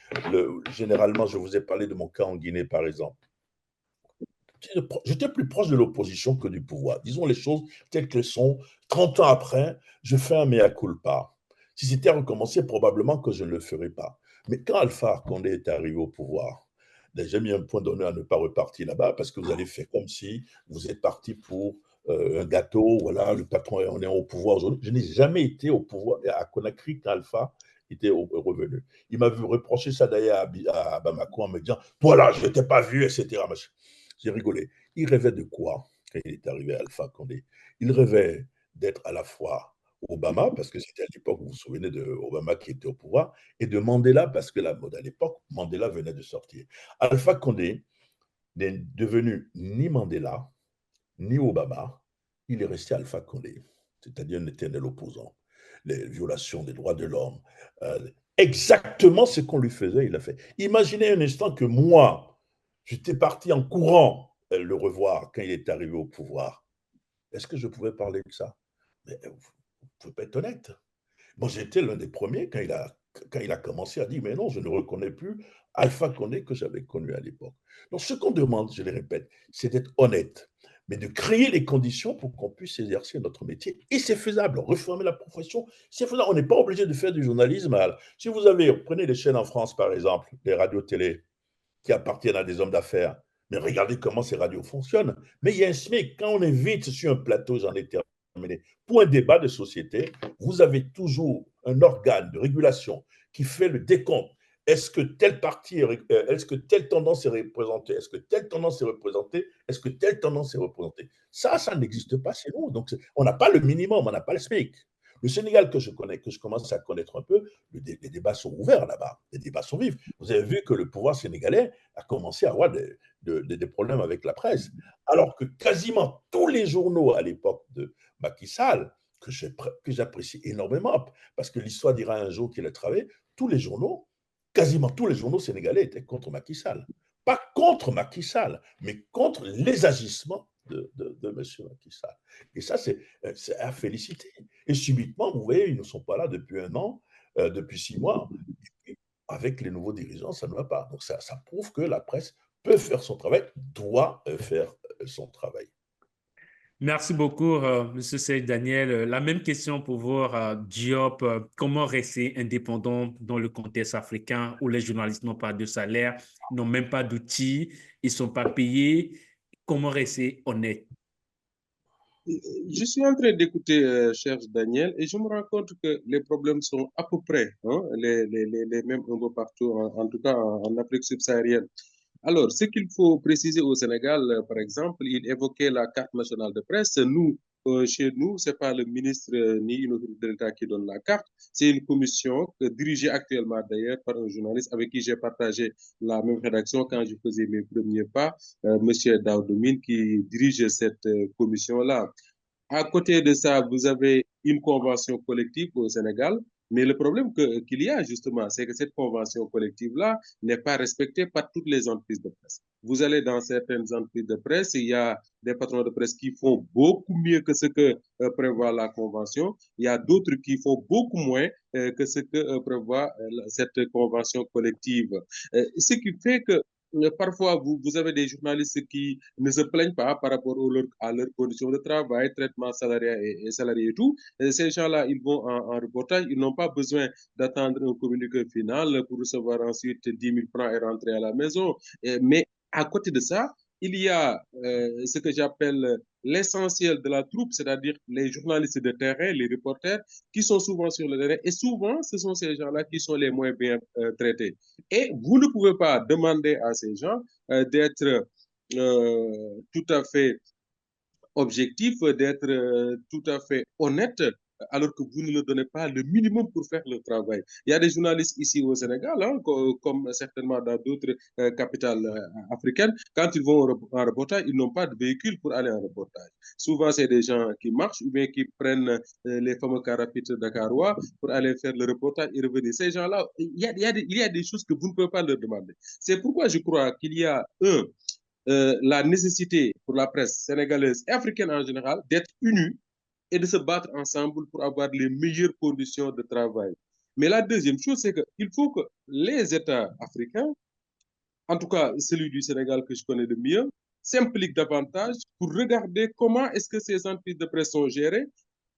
Généralement, je vous ai parlé de mon cas en Guinée, par exemple. J'étais plus proche de l'opposition que du pouvoir. Disons les choses telles qu'elles sont. 30 ans après, je fais un mea culpa. Si c'était à recommencer, probablement que je ne le ferais pas. Mais quand Alpha Condé est arrivé au pouvoir, j'ai mis un point d'honneur à ne pas repartir là-bas parce que vous allez faire comme si vous êtes parti pour un gâteau, voilà, le patron, on est au pouvoir aujourd'hui. Je n'ai jamais été au pouvoir à Conakry quand Alpha était revenu. Il m'a vu reprocher ça d'ailleurs à Bamako en me disant, toi là, je ne t'ai pas vu, etc. J'ai rigolé. Il rêvait de quoi quand il est arrivé à Alpha Condé? Il rêvait d'être à la fois Obama, parce que c'était à l'époque, vous vous souvenez de Obama qui était au pouvoir, et de Mandela, parce que à l'époque, Mandela venait de sortir. Alpha Condé n'est devenu ni Mandela, ni Obama, il est resté Alpha Condé, c'est-à-dire un éternel opposant. Les violations des droits de l'homme, exactement ce qu'on lui faisait, il a fait. Imaginez un instant que moi, j'étais parti en courant le revoir quand il est arrivé au pouvoir. Est-ce que je pouvais parler de ça? Mais vous ne pouvez pas être honnête. Moi, j'étais l'un des premiers quand il a commencé à dire, mais non, je ne reconnais plus Alpha Condé que j'avais connu à l'époque. Donc, ce qu'on demande, je le répète, c'est d'être honnête, mais de créer les conditions pour qu'on puisse exercer notre métier. Et c'est faisable. Réformer la profession, c'est faisable. On n'est pas obligé de faire du journalisme. Si vous prenez les chaînes en France, par exemple, les radios-télé, qui appartiennent à des hommes d'affaires, mais regardez comment ces radios fonctionnent. Mais il y a un SMIC. Quand on invite sur un plateau, j'en ai terminé, pour un débat de société, vous avez toujours un organe de régulation qui fait le décompte. Est-ce que tel parti, est-ce que telle tendance est représentée? Est-ce que telle tendance est représentée? Est-ce que telle tendance est représentée? Ça n'existe pas chez nous. Donc, on n'a pas le minimum, on n'a pas le SMIC. Le Sénégal que je connais, que je commence à connaître un peu, les débats sont ouverts là-bas, les débats sont vifs. Vous avez vu que le pouvoir sénégalais a commencé à avoir des problèmes avec la presse, alors que quasiment tous les journaux à l'époque de Macky Sall, que j'apprécie énormément, parce que l'histoire dira un jour qu'il a travaillé, quasiment tous les journaux sénégalais étaient contre Macky Sall. Pas contre Macky Sall, mais contre les agissements de M. Macky Sall. Et ça, c'est à féliciter. Et subitement, vous voyez, ils ne sont pas là depuis 1 an, depuis 6 mois. Et avec les nouveaux dirigeants, ça ne va pas. Donc ça prouve que la presse peut faire son travail, doit faire son travail. Merci beaucoup, M. Seyd Daniel. La même question pour vous, Diop. Comment rester indépendant dans le contexte africain où les journalistes n'ont pas de salaire, n'ont même pas d'outils, ils ne sont pas payés? Comment rester honnête? Je suis en train d'écouter cher Daniel et je me rends compte que les problèmes sont à peu près les mêmes un peu partout, en tout cas en Afrique subsaharienne. Alors, ce qu'il faut préciser au Sénégal, par exemple, il évoquait la carte nationale de presse. Nous, chez nous, ce n'est pas le ministre ni une autorité de l'État qui donne la carte. C'est une commission dirigée actuellement d'ailleurs par un journaliste avec qui j'ai partagé la même rédaction quand je faisais mes premiers pas, M. Daoudoumine, qui dirige cette commission-là. À côté de ça, vous avez une convention collective au Sénégal, mais le problème qu'il y a justement, c'est que cette convention collective-là n'est pas respectée par toutes les entreprises de presse. Vous allez dans certaines entreprises de presse, il y a des patrons de presse qui font beaucoup mieux que ce que prévoit la convention. Il y a d'autres qui font beaucoup moins que ce que prévoit cette convention collective. Ce qui fait que parfois, vous avez des journalistes qui ne se plaignent pas par rapport à leurs conditions de travail, traitement salarié et salarié et tout. Et ces gens-là, ils vont en reportage, ils n'ont pas besoin d'attendre un communiqué final pour recevoir ensuite 10 000 francs et rentrer à la maison. Mais à côté de ça, il y a ce que j'appelle l'essentiel de la troupe, c'est-à-dire les journalistes de terrain, les reporters, qui sont souvent sur le terrain. Et souvent, ce sont ces gens-là qui sont les moins bien traités. Et vous ne pouvez pas demander à ces gens d'être tout à fait objectif, d'être tout à fait honnête, alors que vous ne leur donnez pas le minimum pour faire le travail. Il y a des journalistes ici au Sénégal, hein, comme certainement dans d'autres capitales africaines, quand ils vont en reportage, ils n'ont pas de véhicule pour aller en reportage. Souvent, c'est des gens qui marchent ou bien qui prennent les fameux cars rapides dakarois pour aller faire le reportage et revenir. Ces gens-là, il y a des choses que vous ne pouvez pas leur demander. C'est pourquoi je crois qu'il y a la nécessité pour la presse sénégalaise et africaine en général d'être unie et de se battre ensemble pour avoir les meilleures conditions de travail. Mais la deuxième chose, c'est qu'il faut que les États africains, en tout cas celui du Sénégal que je connais le mieux, s'impliquent davantage pour regarder comment est-ce que ces entreprises de presse sont gérées,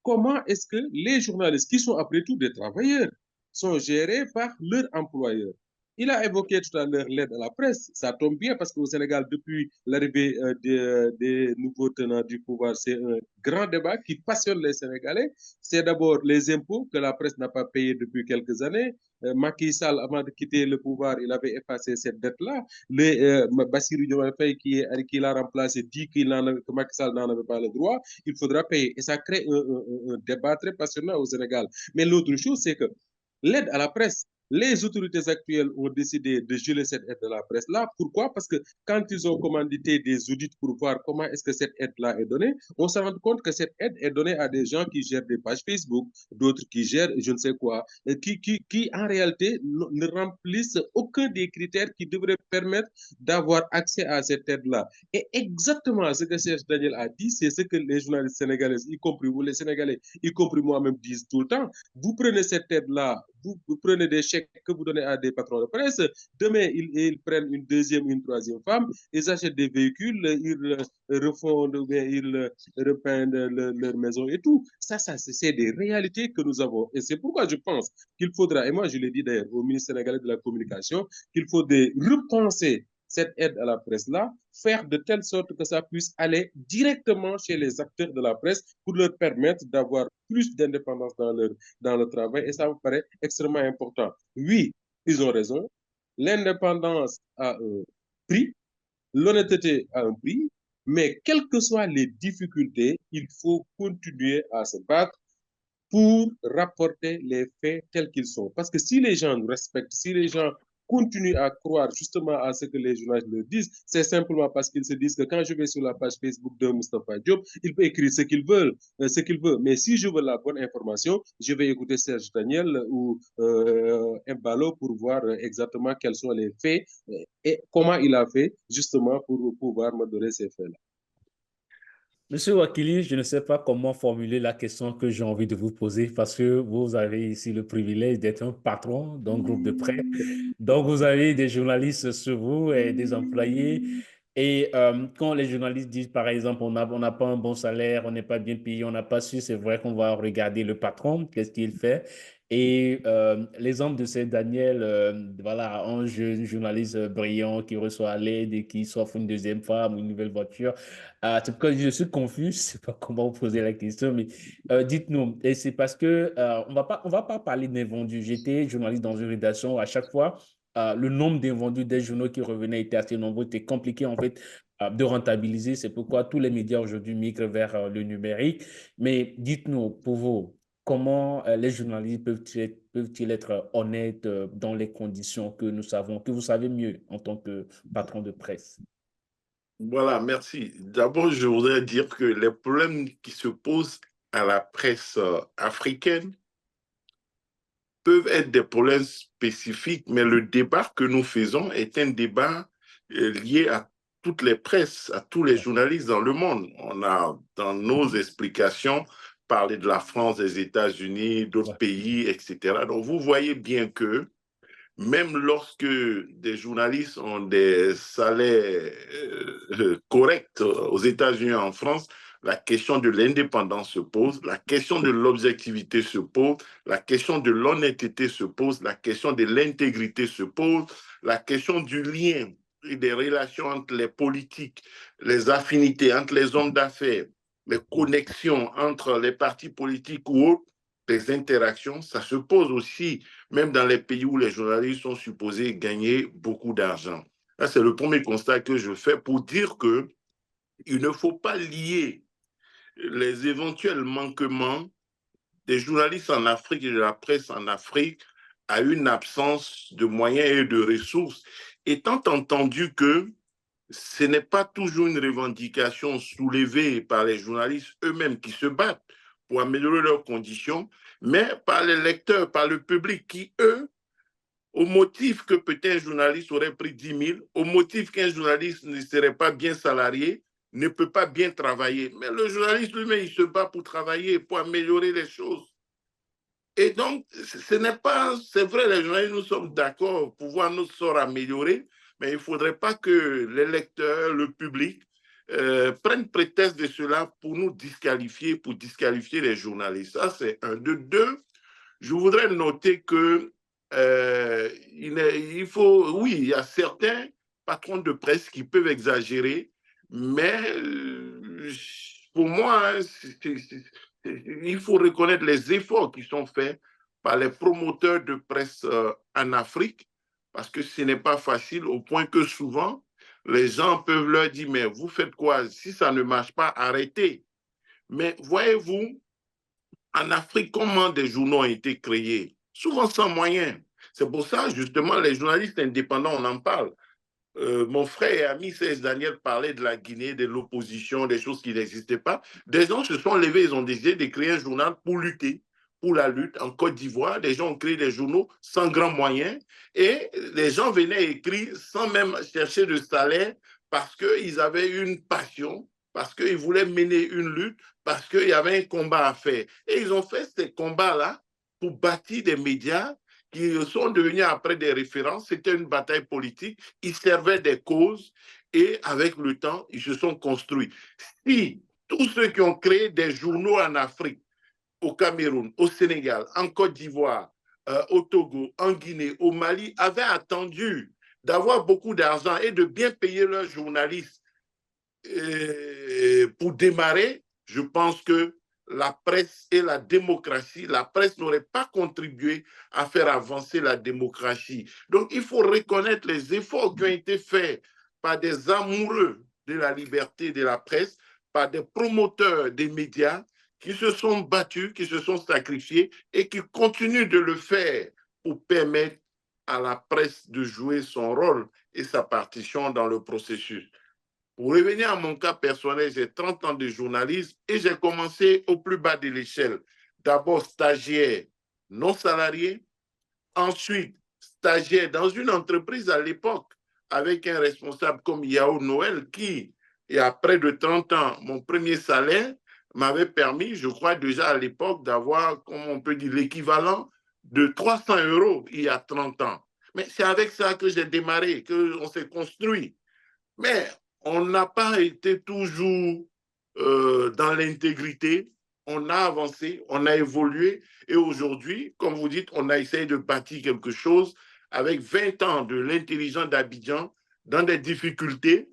comment est-ce que les journalistes, qui sont après tout des travailleurs, sont gérés par leur employeur. Il a évoqué tout à l'heure l'aide à la presse. Ça tombe bien parce qu'au Sénégal, depuis l'arrivée des nouveaux tenants du pouvoir, c'est un grand débat qui passionne les Sénégalais. C'est d'abord les impôts que la presse n'a pas payés depuis quelques années. Macky Sall, avant de quitter le pouvoir, il avait effacé cette dette-là. Bassirou Diomaye Faye, qui l'a remplacé, dit que Macky Sall n'en avait pas le droit. Il faudra payer. Et ça crée un débat très passionnant au Sénégal. Mais l'autre chose, c'est que l'aide à la presse, les autorités actuelles ont décidé de geler cette aide de la presse-là. Pourquoi? Parce que quand ils ont commandité des audits pour voir comment est-ce que cette aide-là est donnée, on se rend compte que cette aide est donnée à des gens qui gèrent des pages Facebook, d'autres qui gèrent je ne sais quoi, qui en réalité ne remplissent aucun des critères qui devraient permettre d'avoir accès à cette aide-là. Et exactement ce que Serge Daniel a dit, c'est ce que les journalistes sénégalais, y compris vous les Sénégalais, y compris moi-même, disent tout le temps. Vous prenez cette aide-là, vous prenez des chèques que vous donnez à des patrons de presse, demain, ils prennent une deuxième, une troisième femme, ils achètent des véhicules, ils refondent, ils repeignent leur maison et tout. Ça, c'est des réalités que nous avons. Et c'est pourquoi je pense qu'il faudra, et moi je l'ai dit d'ailleurs au ministre sénégalais de la Communication, qu'il faut repenser cette aide à la presse-là, faire de telle sorte que ça puisse aller directement chez les acteurs de la presse pour leur permettre d'avoir plus d'indépendance dans le travail. Et ça me paraît extrêmement important. Oui, ils ont raison. L'indépendance a un prix, l'honnêteté a un prix, mais quelles que soient les difficultés, il faut continuer à se battre pour rapporter les faits tels qu'ils sont. Parce que si les gens nous respectent, si les gens continuent à croire justement à ce que les journalistes leur disent, c'est simplement parce qu'ils se disent que quand je vais sur la page Facebook de Moustapha Diop, il peut écrire ce qu'il veut, Mais si je veux la bonne information, je vais écouter Serge Daniel ou Mbalo pour voir exactement quels sont les faits et comment il a fait justement pour pouvoir me donner ces faits-là. Monsieur Wakili, je ne sais pas comment formuler la question que j'ai envie de vous poser parce que vous avez ici le privilège d'être un patron d'un groupe de presse. Donc, vous avez des journalistes sur vous et des employés. Et quand les journalistes disent, par exemple, on n'a pas un bon salaire, on n'est pas bien payé, on n'a pas su, c'est vrai qu'on va regarder le patron, qu'est-ce qu'il fait. Et l'exemple de c'est Daniel, voilà, un jeune journaliste brillant qui reçoit l'aide et qui s'offre une deuxième femme, une nouvelle voiture. C'est pourquoi je suis confus, je ne sais pas comment vous poser la question, mais dites-nous, et c'est parce que on va pas parler d'invendus. J'étais journaliste dans une rédaction, à chaque fois, le nombre d'invendus des journaux qui revenaient était assez nombreux, c'était compliqué en fait de rentabiliser. C'est pourquoi tous les médias aujourd'hui migrent vers le numérique. Mais dites-nous, pour vous, comment les journalistes peuvent-ils être honnêtes dans les conditions que nous savons, que vous savez mieux en tant que patron de presse? Voilà, merci. D'abord, je voudrais dire que les problèmes qui se posent à la presse africaine peuvent être des problèmes spécifiques, mais le débat que nous faisons est un débat lié à toutes les presses, à tous les journalistes dans le monde. On a, dans nos explications, parlé de la France, des États-Unis, d'autres pays, etc. Donc, vous voyez bien que même lorsque des journalistes ont des salaires corrects aux États-Unis et en France, la question de l'indépendance se pose, la question de l'objectivité se pose, la question de l'honnêteté se pose, la question de l'intégrité se pose, la question du lien et des relations entre les politiques, les affinités entre les hommes d'affaires, les connexions entre les partis politiques ou autres, les interactions, ça se pose aussi, même dans les pays où les journalistes sont supposés gagner beaucoup d'argent. C'est le premier constat que je fais pour dire qu'il ne faut pas lier les éventuels manquements des journalistes en Afrique et de la presse en Afrique à une absence de moyens et de ressources, étant entendu que ce n'est pas toujours une revendication soulevée par les journalistes eux-mêmes qui se battent pour améliorer leurs conditions, mais par les lecteurs, par le public qui, eux, au motif que peut-être un journaliste aurait pris 10 000, au motif qu'un journaliste ne serait pas bien salarié, ne peut pas bien travailler. Mais le journaliste lui-même, il se bat pour travailler, pour améliorer les choses. Et donc, ce n'est pas, c'est vrai, les journalistes, nous sommes d'accord pour voir notre sort améliorer, mais il ne faudrait pas que les lecteurs, le public, prennent prétexte de cela pour nous disqualifier, pour disqualifier les journalistes. Ça, c'est un. De deux, je voudrais noter que il faut, oui, il y a certains patrons de presse qui peuvent exagérer, mais pour moi, il faut reconnaître les efforts qui sont faits par les promoteurs de presse en Afrique, parce que ce n'est pas facile, au point que souvent, les gens peuvent leur dire, mais vous faites quoi? Si ça ne marche pas, arrêtez. Mais voyez-vous, en Afrique, comment des journaux ont été créés? Souvent sans moyens. C'est pour ça, justement, les journalistes indépendants, on en parle. Mon frère et ami Serge Daniel parlait de la Guinée, de l'opposition, des choses qui n'existaient pas. Des gens se sont levés, ils ont décidé de créer un journal pour lutter, pour la lutte en Côte d'Ivoire. Des gens ont créé des journaux sans grands moyens et les gens venaient écrire sans même chercher de salaire parce qu'ils avaient une passion, parce qu'ils voulaient mener une lutte, parce qu'il y avait un combat à faire. Et ils ont fait ces combats-là pour bâtir des médias qui sont devenus après des références. C'était une bataille politique. Ils servaient des causes et avec le temps, ils se sont construits. Si tous ceux qui ont créé des journaux en Afrique, au Cameroun, au Sénégal, en Côte d'Ivoire, au Togo, en Guinée, au Mali, avaient attendu d'avoir beaucoup d'argent et de bien payer leurs journalistes pour démarrer, je pense que la presse et la démocratie, la presse n'aurait pas contribué à faire avancer la démocratie. Donc, il faut reconnaître les efforts qui ont été faits par des amoureux de la liberté de la presse, par des promoteurs des médias qui se sont battus, qui se sont sacrifiés et qui continuent de le faire pour permettre à la presse de jouer son rôle et sa partition dans le processus. Pour revenir à mon cas personnel, j'ai 30 ans de journalisme et j'ai commencé au plus bas de l'échelle. D'abord stagiaire non salarié, ensuite stagiaire dans une entreprise à l'époque avec un responsable comme Yao Noël qui, il y a près de 30 ans, mon premier salaire m'avait permis, je crois déjà à l'époque, d'avoir, comme on peut dire, l'équivalent de 300 € il y a 30 ans. Mais c'est avec ça que j'ai démarré, qu'on s'est construit. Mais on n'a pas été toujours dans l'intégrité. On a avancé, on a évolué et aujourd'hui, comme vous dites, on a essayé de bâtir quelque chose avec 20 ans de l'intelligence d'Abidjan dans des difficultés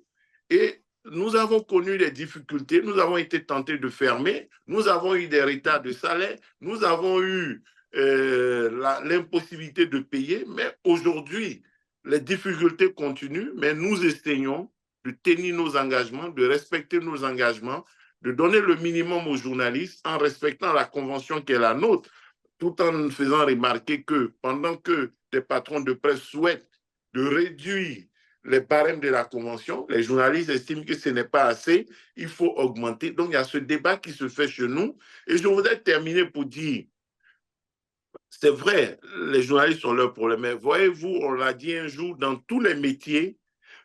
et nous avons connu des difficultés, nous avons été tentés de fermer, nous avons eu des retards de salaire, nous avons eu l'impossibilité de payer, mais aujourd'hui, les difficultés continuent, mais nous essayons de tenir nos engagements, de respecter nos engagements, de donner le minimum aux journalistes en respectant la convention qui est la nôtre, tout en faisant remarquer que pendant que des patrons de presse souhaitent de réduire les barèmes de la convention, les journalistes estiment que ce n'est pas assez, il faut augmenter. Donc, il y a ce débat qui se fait chez nous. Et je voudrais terminer pour dire, c'est vrai, les journalistes ont leurs problèmes, mais voyez-vous, on l'a dit un jour, dans tous les métiers,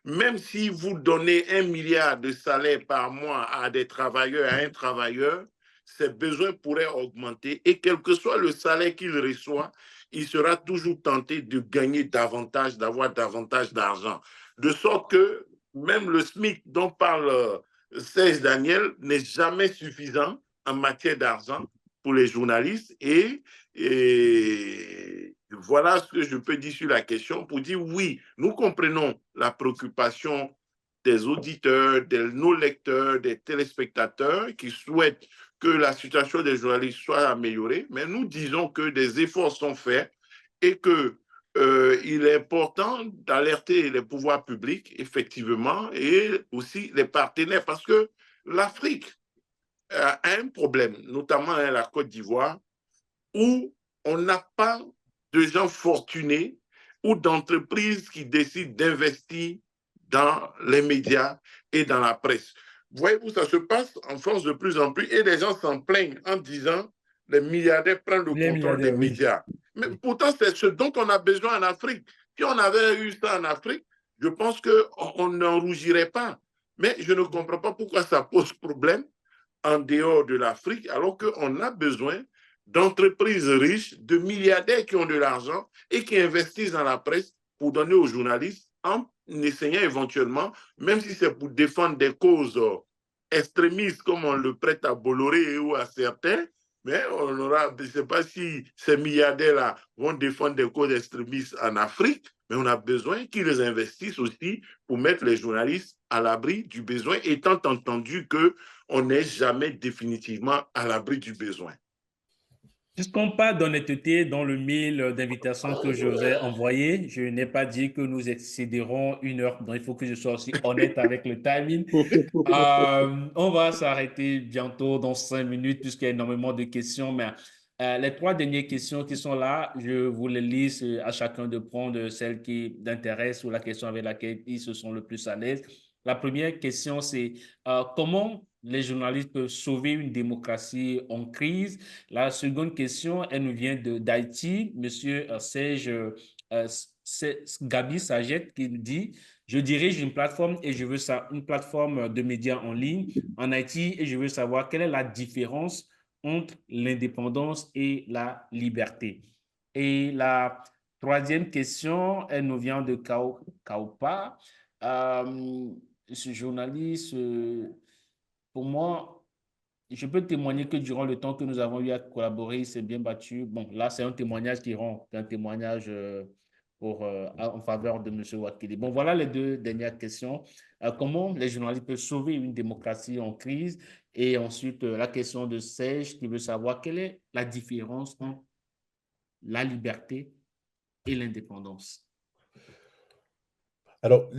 même si vous donnez 1 milliard de salaire par mois à des travailleurs, à un travailleur, ses besoins pourraient augmenter et quel que soit le salaire qu'il reçoit, il sera toujours tenté de gagner davantage, d'avoir davantage d'argent. De sorte que même le SMIC dont parle Serge Daniel n'est jamais suffisant en matière d'argent pour les journalistes et voilà ce que je peux dire sur la question pour dire oui, nous comprenons la préoccupation des auditeurs, de nos lecteurs, des téléspectateurs qui souhaitent que la situation des journalistes soit améliorée, mais nous disons que des efforts sont faits et que il est important d'alerter les pouvoirs publics, effectivement, et aussi les partenaires, parce que l'Afrique a un problème, notamment la Côte d'Ivoire, où on n'a pas de gens fortunés ou d'entreprises qui décident d'investir dans les médias et dans la presse. Voyez-vous, ça se passe en France de plus en plus et les gens s'en plaignent en disant les milliardaires prennent le contrôle des médias. Mais pourtant, c'est ce dont on a besoin en Afrique. Si on avait eu ça en Afrique, je pense qu'on n'en rougirait pas. Mais je ne comprends pas pourquoi ça pose problème en dehors de l'Afrique, alors qu'on a besoin d'entreprises riches, de milliardaires qui ont de l'argent et qui investissent dans la presse pour donner aux journalistes en essayant éventuellement, même si c'est pour défendre des causes extrémistes comme on le prête à Bolloré ou à certains, mais on aura, je ne sais pas si ces milliardaires-là vont défendre des causes extrémistes en Afrique, mais on a besoin qu'ils investissent aussi pour mettre les journalistes à l'abri du besoin, étant entendu qu'on n'est jamais définitivement à l'abri du besoin. Puisqu'on parle d'honnêteté dans le mail d'invitation que je vous ai envoyé, je n'ai pas dit que nous excéderons 1 heure, donc il faut que je sois aussi honnête avec le timing. On va s'arrêter bientôt dans 5 minutes puisqu'il y a énormément de questions, mais les 3 dernières questions qui sont là, je vous les lis à chacun de prendre celle qui l'intéresse ou la question avec laquelle ils se sont le plus à l'aise. La première question, c'est comment les journalistes peuvent sauver une démocratie en crise? La seconde question, elle nous vient d'Haïti, Monsieur Serge Gabi Saget qui nous dit: je dirige une plateforme et je veux une plateforme de médias en ligne en Haïti et je veux savoir quelle est la différence entre l'indépendance et la liberté. Et la troisième question, elle nous vient de Kaupa. Ce journaliste, pour moi, je peux témoigner que durant le temps que nous avons eu à collaborer, il s'est bien battu. Bon, là, c'est un témoignage qui rend, un témoignage en faveur de M. Wakili. Bon, voilà les 2 dernières questions. Comment les journalistes peuvent sauver une démocratie en crise? Et ensuite, la question de Serge qui veut savoir quelle est la différence entre la liberté et l'indépendance. Alors,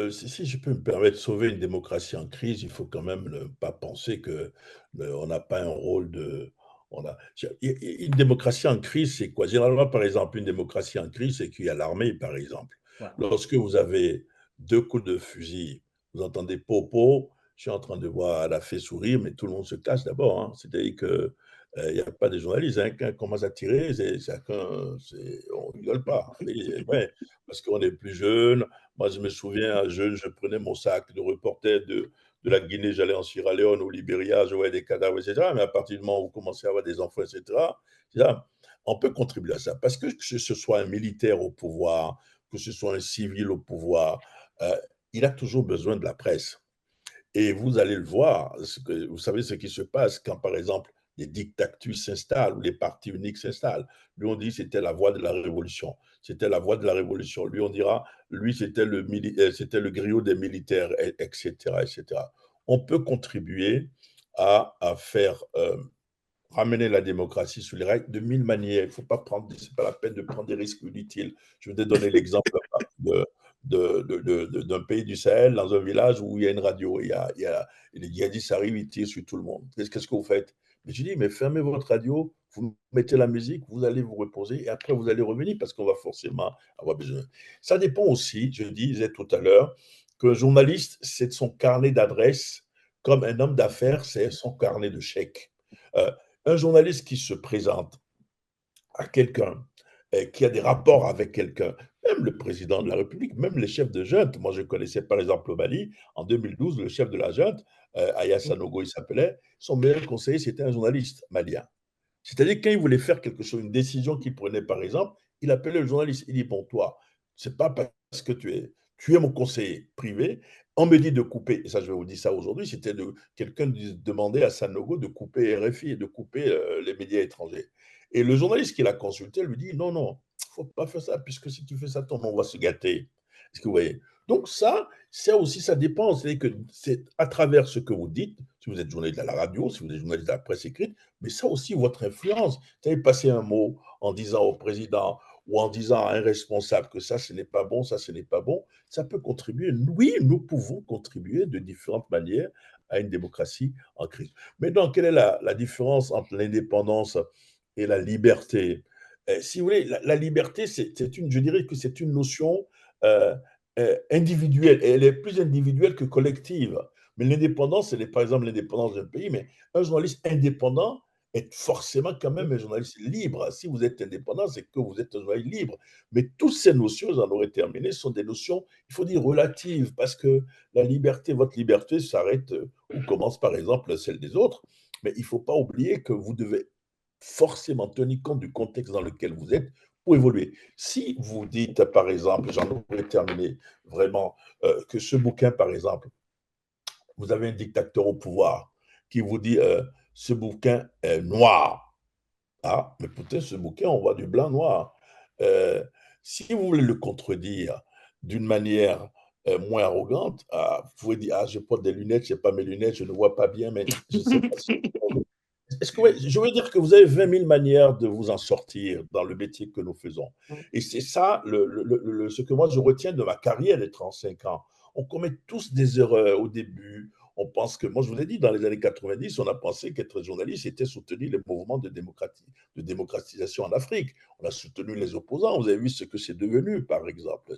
si je peux me permettre de sauver une démocratie en crise, il faut quand même ne pas penser qu'on n'a pas un rôle de... Une démocratie en crise, c'est quoi? Généralement, par exemple, une démocratie en crise, c'est qu'il y a l'armée, par exemple. Ouais. Lorsque vous avez 2 coups de fusil, vous entendez popo, je suis en train de voir la fée sourire, mais tout le monde se cache d'abord. Hein. C'est-à-dire que il n'y a pas de journalistes. Hein. Quand on commence à tirer, on ne rigole pas. Ouais, parce qu'on est plus jeune. Moi, je me souviens, jeune, je prenais mon sac de reporter de la Guinée, j'allais en Sierra Leone, au Libéria, je voyais des cadavres, etc. Mais à partir du moment où vous commencez à avoir des enfants, etc., on peut contribuer à ça. Parce que ce soit un militaire au pouvoir, que ce soit un civil au pouvoir, il a toujours besoin de la presse. Et vous allez le voir, vous savez ce qui se passe quand, par exemple, les dictatures s'installent ou les partis uniques s'installent. Lui, on dit c'était la voie de la révolution. C'était la voie de la révolution. Lui, on dira, lui, c'était le griot des militaires, etc., etc. On peut contribuer à faire ramener la démocratie sur les règles de 1000 manières. Il ne faut pas prendre, c'est pas la peine de prendre des risques inutiles. Je vais te donner l'exemple d'un pays du Sahel, dans un village où il y a une radio, et les djihadistes arrivent, ils tirent sur tout le monde. Qu'est-ce que vous faites? Mais je dis, mais fermez votre radio, vous mettez la musique, vous allez vous reposer, et après vous allez revenir, parce qu'on va forcément avoir besoin. Ça dépend aussi, je disais tout à l'heure, qu'un journaliste, c'est son carnet d'adresses, comme un homme d'affaires, c'est son carnet de chèques. Un journaliste qui se présente à quelqu'un, qui a des rapports avec quelqu'un, même le président de la République, même les chefs de junte. Moi, je connaissais par exemple au Mali, en 2012, le chef de la junte, Aya Sanogo, il s'appelait, son meilleur conseiller, c'était un journaliste malien. C'est-à-dire, quand il voulait faire quelque chose, une décision qu'il prenait, par exemple, il appelait le journaliste. Il dit, bon, toi, c'est pas parce que tu es mon conseiller privé, on me dit de couper, et ça, je vais vous dire ça aujourd'hui, c'était quelqu'un demandait à Sanogo de couper RFI et de couper les médias étrangers. Et le journaliste qui l'a consulté lui dit, non, non, il ne faut pas faire ça, puisque si tu fais ça, ton nom va se gâter. Est-ce que vous voyez? Donc ça aussi, ça dépend. C'est que c'est à travers ce que vous dites, si vous êtes journaliste à la radio, si vous êtes journaliste à la presse écrite, mais ça aussi, votre influence. Vous avez passé un mot en disant au président ou en disant à un responsable que ça, ce n'est pas bon, ça, ce n'est pas bon, ça peut contribuer. Oui, nous pouvons contribuer de différentes manières à une démocratie en crise. Maintenant, quelle est la différence entre l'indépendance et la liberté? Si vous voulez, la liberté, je dirais que c'est une notion individuelle, et elle est plus individuelle que collective. Mais l'indépendance, elle est par exemple l'indépendance d'un pays, mais un journaliste indépendant être forcément quand même un journaliste libre. Si vous êtes indépendant, c'est que vous êtes un journaliste libre. Mais toutes ces notions, j'en aurais terminé, sont des notions, il faut dire, relatives, parce que la liberté, votre liberté s'arrête ou commence par exemple celle des autres. Mais il ne faut pas oublier que vous devez forcément tenir compte du contexte dans lequel vous êtes pour évoluer. Si vous dites, par exemple, j'en aurais terminé vraiment, que ce bouquin, par exemple, vous avez un dictateur au pouvoir qui vous dit ce bouquin est noir. Ah, mais peut-être ce bouquin, on voit du blanc noir. Euh, si vous voulez le contredire d'une manière moins arrogante, vous pouvez dire, ah, je porte des lunettes, je n'ai pas mes lunettes, je ne vois pas bien, mais je ne sais pas si... Est-ce que, ouais, je veux dire que vous avez 20 000 manières de vous en sortir dans le métier que nous faisons. Et c'est ça ce que moi je retiens de ma carrière de 35 ans. On commet tous des erreurs au début. On pense que, moi je vous ai dit, dans les années 90, on a pensé qu'être journaliste, c'était soutenir les mouvements de démocratisation en Afrique. On a soutenu les opposants. Vous avez vu ce que c'est devenu, par exemple.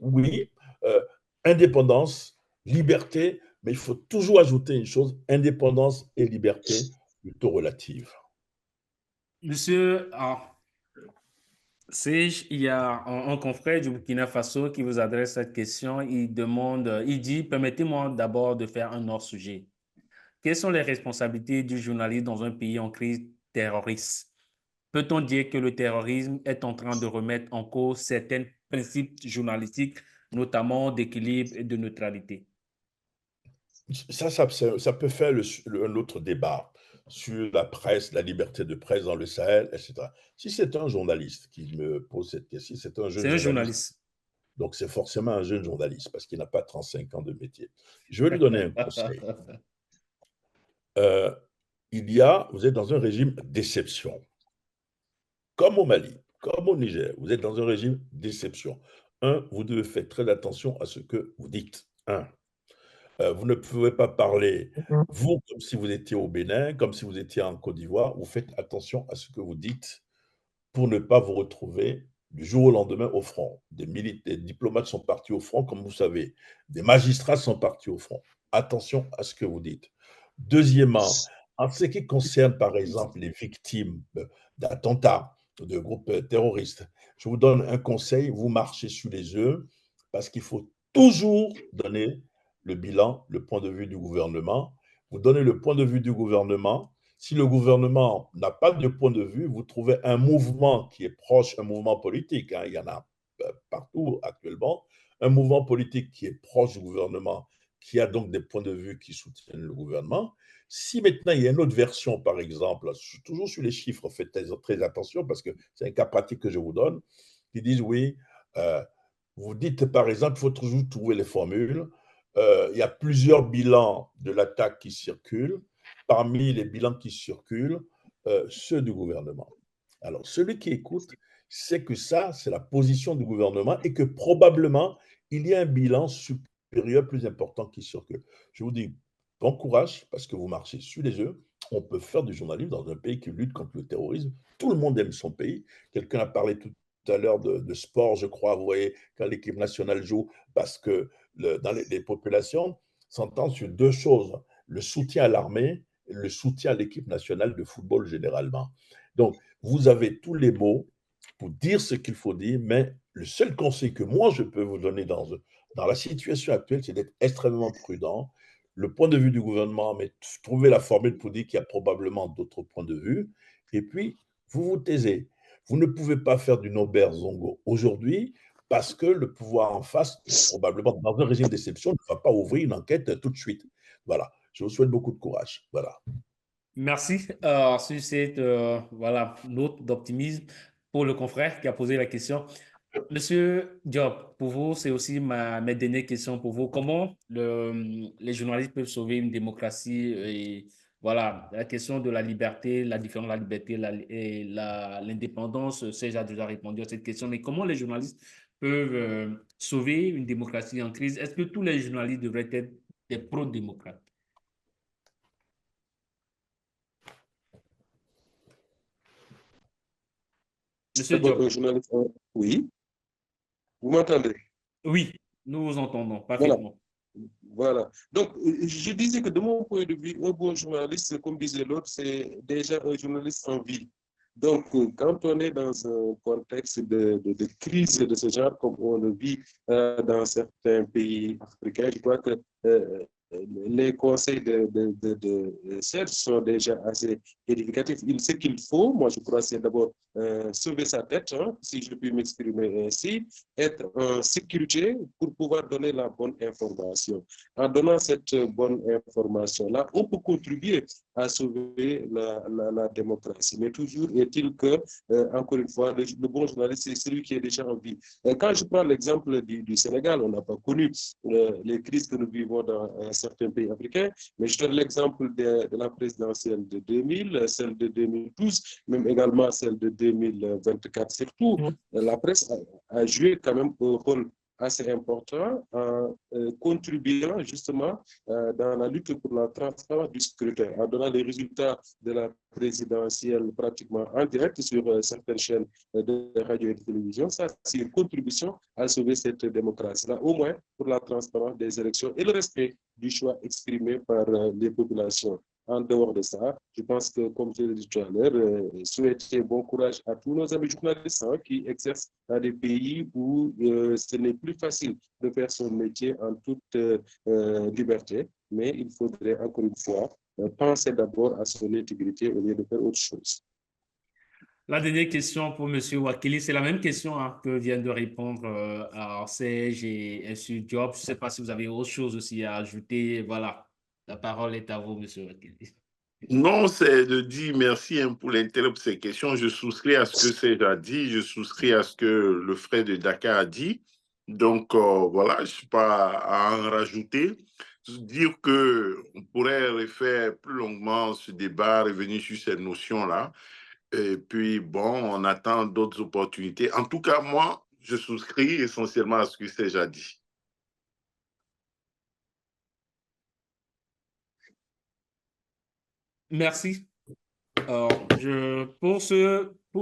Oui, euh, indépendance, liberté, mais il faut toujours ajouter une chose, indépendance et liberté plutôt relative. Monsieur, il y a un confrère du Burkina Faso qui vous adresse cette question. Il demande, il dit, permettez-moi d'abord de faire un hors-sujet. Quelles sont les responsabilités du journaliste dans un pays en crise terroriste? Peut-on dire que le terrorisme est en train de remettre en cause certains principes journalistiques, notamment d'équilibre et de neutralité? Ça peut faire un autre débat sur la presse, la liberté de presse dans le Sahel, etc. Si c'est un journaliste qui me pose cette question, si c'est un jeune C'est un journaliste, journaliste. donc c'est forcément un jeune journaliste parce qu'il n'a pas 35 ans de métier. Je vais lui donner un conseil. Vous êtes dans un régime d'exception, comme au Mali, comme au Niger, vous êtes dans un régime d'exception. Vous devez faire très attention à ce que vous dites. Vous ne pouvez pas parler, vous, comme si vous étiez au Bénin, comme si vous étiez en Côte d'Ivoire. Vous faites attention à ce que vous dites pour ne pas vous retrouver du jour au lendemain au front. Des diplomates sont partis au front, comme vous savez. Des magistrats sont partis au front. Attention à ce que vous dites. Deuxièmement, en ce qui concerne, par exemple, les victimes d'attentats, de groupes terroristes, je vous donne un conseil, vous marchez sur les œufs parce qu'il faut toujours donner le bilan, le point de vue du gouvernement. Vous donnez le point de vue du gouvernement. Si le gouvernement n'a pas de point de vue, vous trouvez un mouvement qui est proche, un mouvement politique, il y en a partout actuellement, un mouvement politique qui est proche du gouvernement, qui a donc des points de vue qui soutiennent le gouvernement. Si maintenant il y a une autre version, par exemple, toujours sur les chiffres, faites très attention parce que c'est un cas pratique que je vous donne, qui disent oui, vous dites par exemple, il faut toujours trouver les formules. Il y a plusieurs bilans de l'attaque qui circulent. Parmi les bilans qui circulent, ceux du gouvernement. Alors, celui qui écoute sait que ça, c'est la position du gouvernement et que probablement, il y a un bilan supérieur plus important qui circule. Je vous dis, bon courage parce que vous marchez sur les œufs. On peut faire du journalisme dans un pays qui lutte contre le terrorisme. Tout le monde aime son pays. Quelqu'un a parlé tout à l'heure de sport, je crois, vous voyez, quand l'équipe nationale joue, parce que dans les populations s'entendent sur deux choses, le soutien à l'armée et le soutien à l'équipe nationale de football généralement. Donc, vous avez tous les mots pour dire ce qu'il faut dire, mais le seul conseil que moi je peux vous donner dans la situation actuelle, c'est d'être extrêmement prudent. Le point de vue du gouvernement, mais trouver la formule pour dire qu'il y a probablement d'autres points de vue. Et puis, vous vous taisez. Vous ne pouvez pas faire du Nobel Zongo aujourd'hui parce que le pouvoir en face, probablement dans un régime d'exception, ne va pas ouvrir une enquête tout de suite. Voilà. Je vous souhaite beaucoup de courage. Voilà. Merci sur cette voilà, note d'optimisme pour le confrère qui a posé la question. Monsieur Diop, pour vous, c'est aussi mes dernières questions pour vous. Comment les journalistes peuvent sauver une démocratie et voilà, la question de la liberté, la différence de la liberté et l'indépendance, Serge a déjà répondu à cette question, mais comment les journalistes peuvent sauver une démocratie en crise? Est-ce que tous les journalistes devraient être des pro-démocrates? Monsieur D'abord, un Diop, journaliste. Oui, vous m'entendez? oui, nous vous entendons Voilà. parfaitement. Voilà. Donc, je disais que de mon point de vue, un bon journaliste, comme disait l'autre, c'est déjà un journaliste en vie. Donc, quand on est dans un contexte de crise de ce genre, comme on le vit dans certains pays africains, je crois que les conseils de Serge sont déjà assez éducatifs. Ce qu'il faut, moi je crois, c'est d'abord sauver sa tête, hein, si je puis m'exprimer ainsi, être en sécurité pour pouvoir donner la bonne information. En donnant cette bonne information-là, on peut contribuer à sauver la démocratie. Mais toujours est-il que, encore une fois, le bon journaliste, c'est celui qui est déjà en vie. Quand je prends l'exemple du Sénégal, on n'a pas connu les crises que nous vivons dans certains pays africains, mais je donne l'exemple de la présidentielle de 2000, celle de 2012, même également celle de 2024. Surtout, la presse a joué quand même un rôle assez important en contribuant justement dans la lutte pour la transparence du scrutin, en donnant les résultats de la présidentielle pratiquement en direct sur certaines chaînes de radio et de télévision. Ça, c'est une contribution à sauver cette démocratie-là, au moins pour la transparence des élections et le respect du choix exprimé par les populations. En dehors de ça, je pense que, comme je l'ai dit tout à l'heure, souhaiter bon courage à tous nos amis journalistes qui exercent dans des pays où ce n'est plus facile de faire son métier en toute liberté, mais il faudrait encore une fois penser d'abord à son intégrité au lieu de faire autre chose. La dernière question pour M. Wakili, c'est la même question que vient de répondre Serge et M. Diop. Je ne sais pas si vous avez autre chose aussi à ajouter. Voilà, la parole est à vous, M. Wakili. Non, c'est de dire merci pour l'intérêt pour ces questions. Je souscris à ce que Serge a dit, je souscris à ce que le frère de Dakar a dit. Donc, voilà, je ne suis pas à en rajouter. Dire qu'on pourrait refaire plus longuement ce débat, revenir sur ces notions-là. Et puis, bon, on attend d'autres opportunités. En tout cas, moi, je souscris essentiellement à ce que Serge a dit. Merci. Pour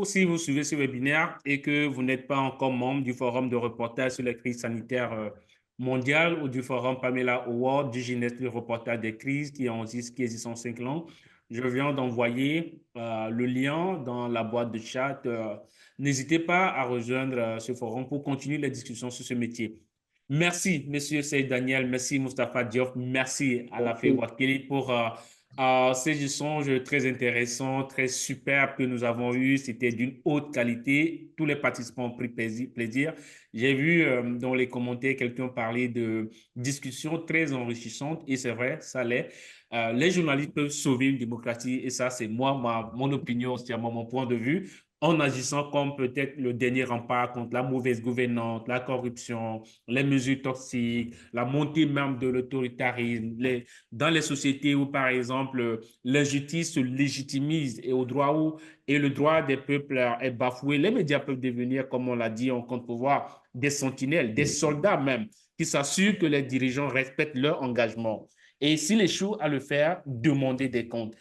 si vous suivez ce webinaire et que vous n'êtes pas encore membre du forum de reportage sur les crises sanitaires mondiales ou du forum Pamela Award du GINES, le reportage des crises qui existe en 5 langues, je viens d'envoyer le lien dans la boîte de chat. N'hésitez pas à rejoindre ce forum pour continuer les discussions sur ce métier. Merci, Monsieur Seyd Daniel. Merci, Moustapha Diop. Merci à la Wakili pour ces échanges très intéressants, très superbes que nous avons eus. C'était d'une haute qualité. Tous les participants ont pris plaisir. J'ai vu dans les commentaires quelqu'un parler de discussions très enrichissantes et c'est vrai, ça l'est. Les journalistes peuvent sauver une démocratie et ça, c'est mon opinion, c'est mon point de vue, en agissant comme peut-être le dernier rempart contre la mauvaise gouvernance, la corruption, les mesures toxiques, la montée même de l'autoritarisme, dans les sociétés où, par exemple, l'injustice se légitimise et le droit des peuples est bafoué, les médias peuvent devenir, comme on l'a dit, en contre-pouvoir, des sentinelles, des soldats même, qui s'assurent que les dirigeants respectent leur engagement. Et s'ils échouent à le faire, demander des comptes.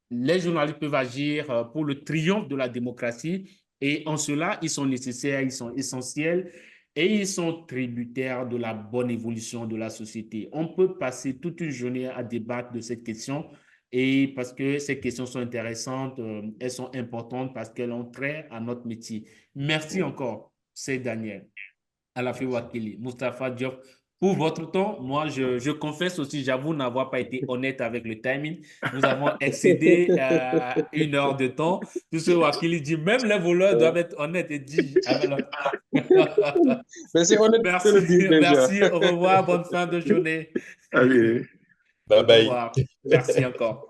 Les journalistes peuvent agir pour le triomphe de la démocratie et en cela, ils sont nécessaires, ils sont essentiels et ils sont tributaires de la bonne évolution de la société. On peut passer toute une journée à débattre de cette question et parce que ces questions sont intéressantes, elles sont importantes parce qu'elles ont trait à notre métier. Merci encore, c'est Daniel, Alafi Wakili, Moustapha Diop. Pour votre temps, moi, je confesse aussi, j'avoue n'avoir pas été honnête avec le timing. Nous avons excédé 1 heure de temps. Tout ce Wakili dit, même les voleurs doivent être honnêtes et dit. Merci, merci, au revoir, bonne fin de journée. Allez. Bye bye. Au revoir. Merci encore.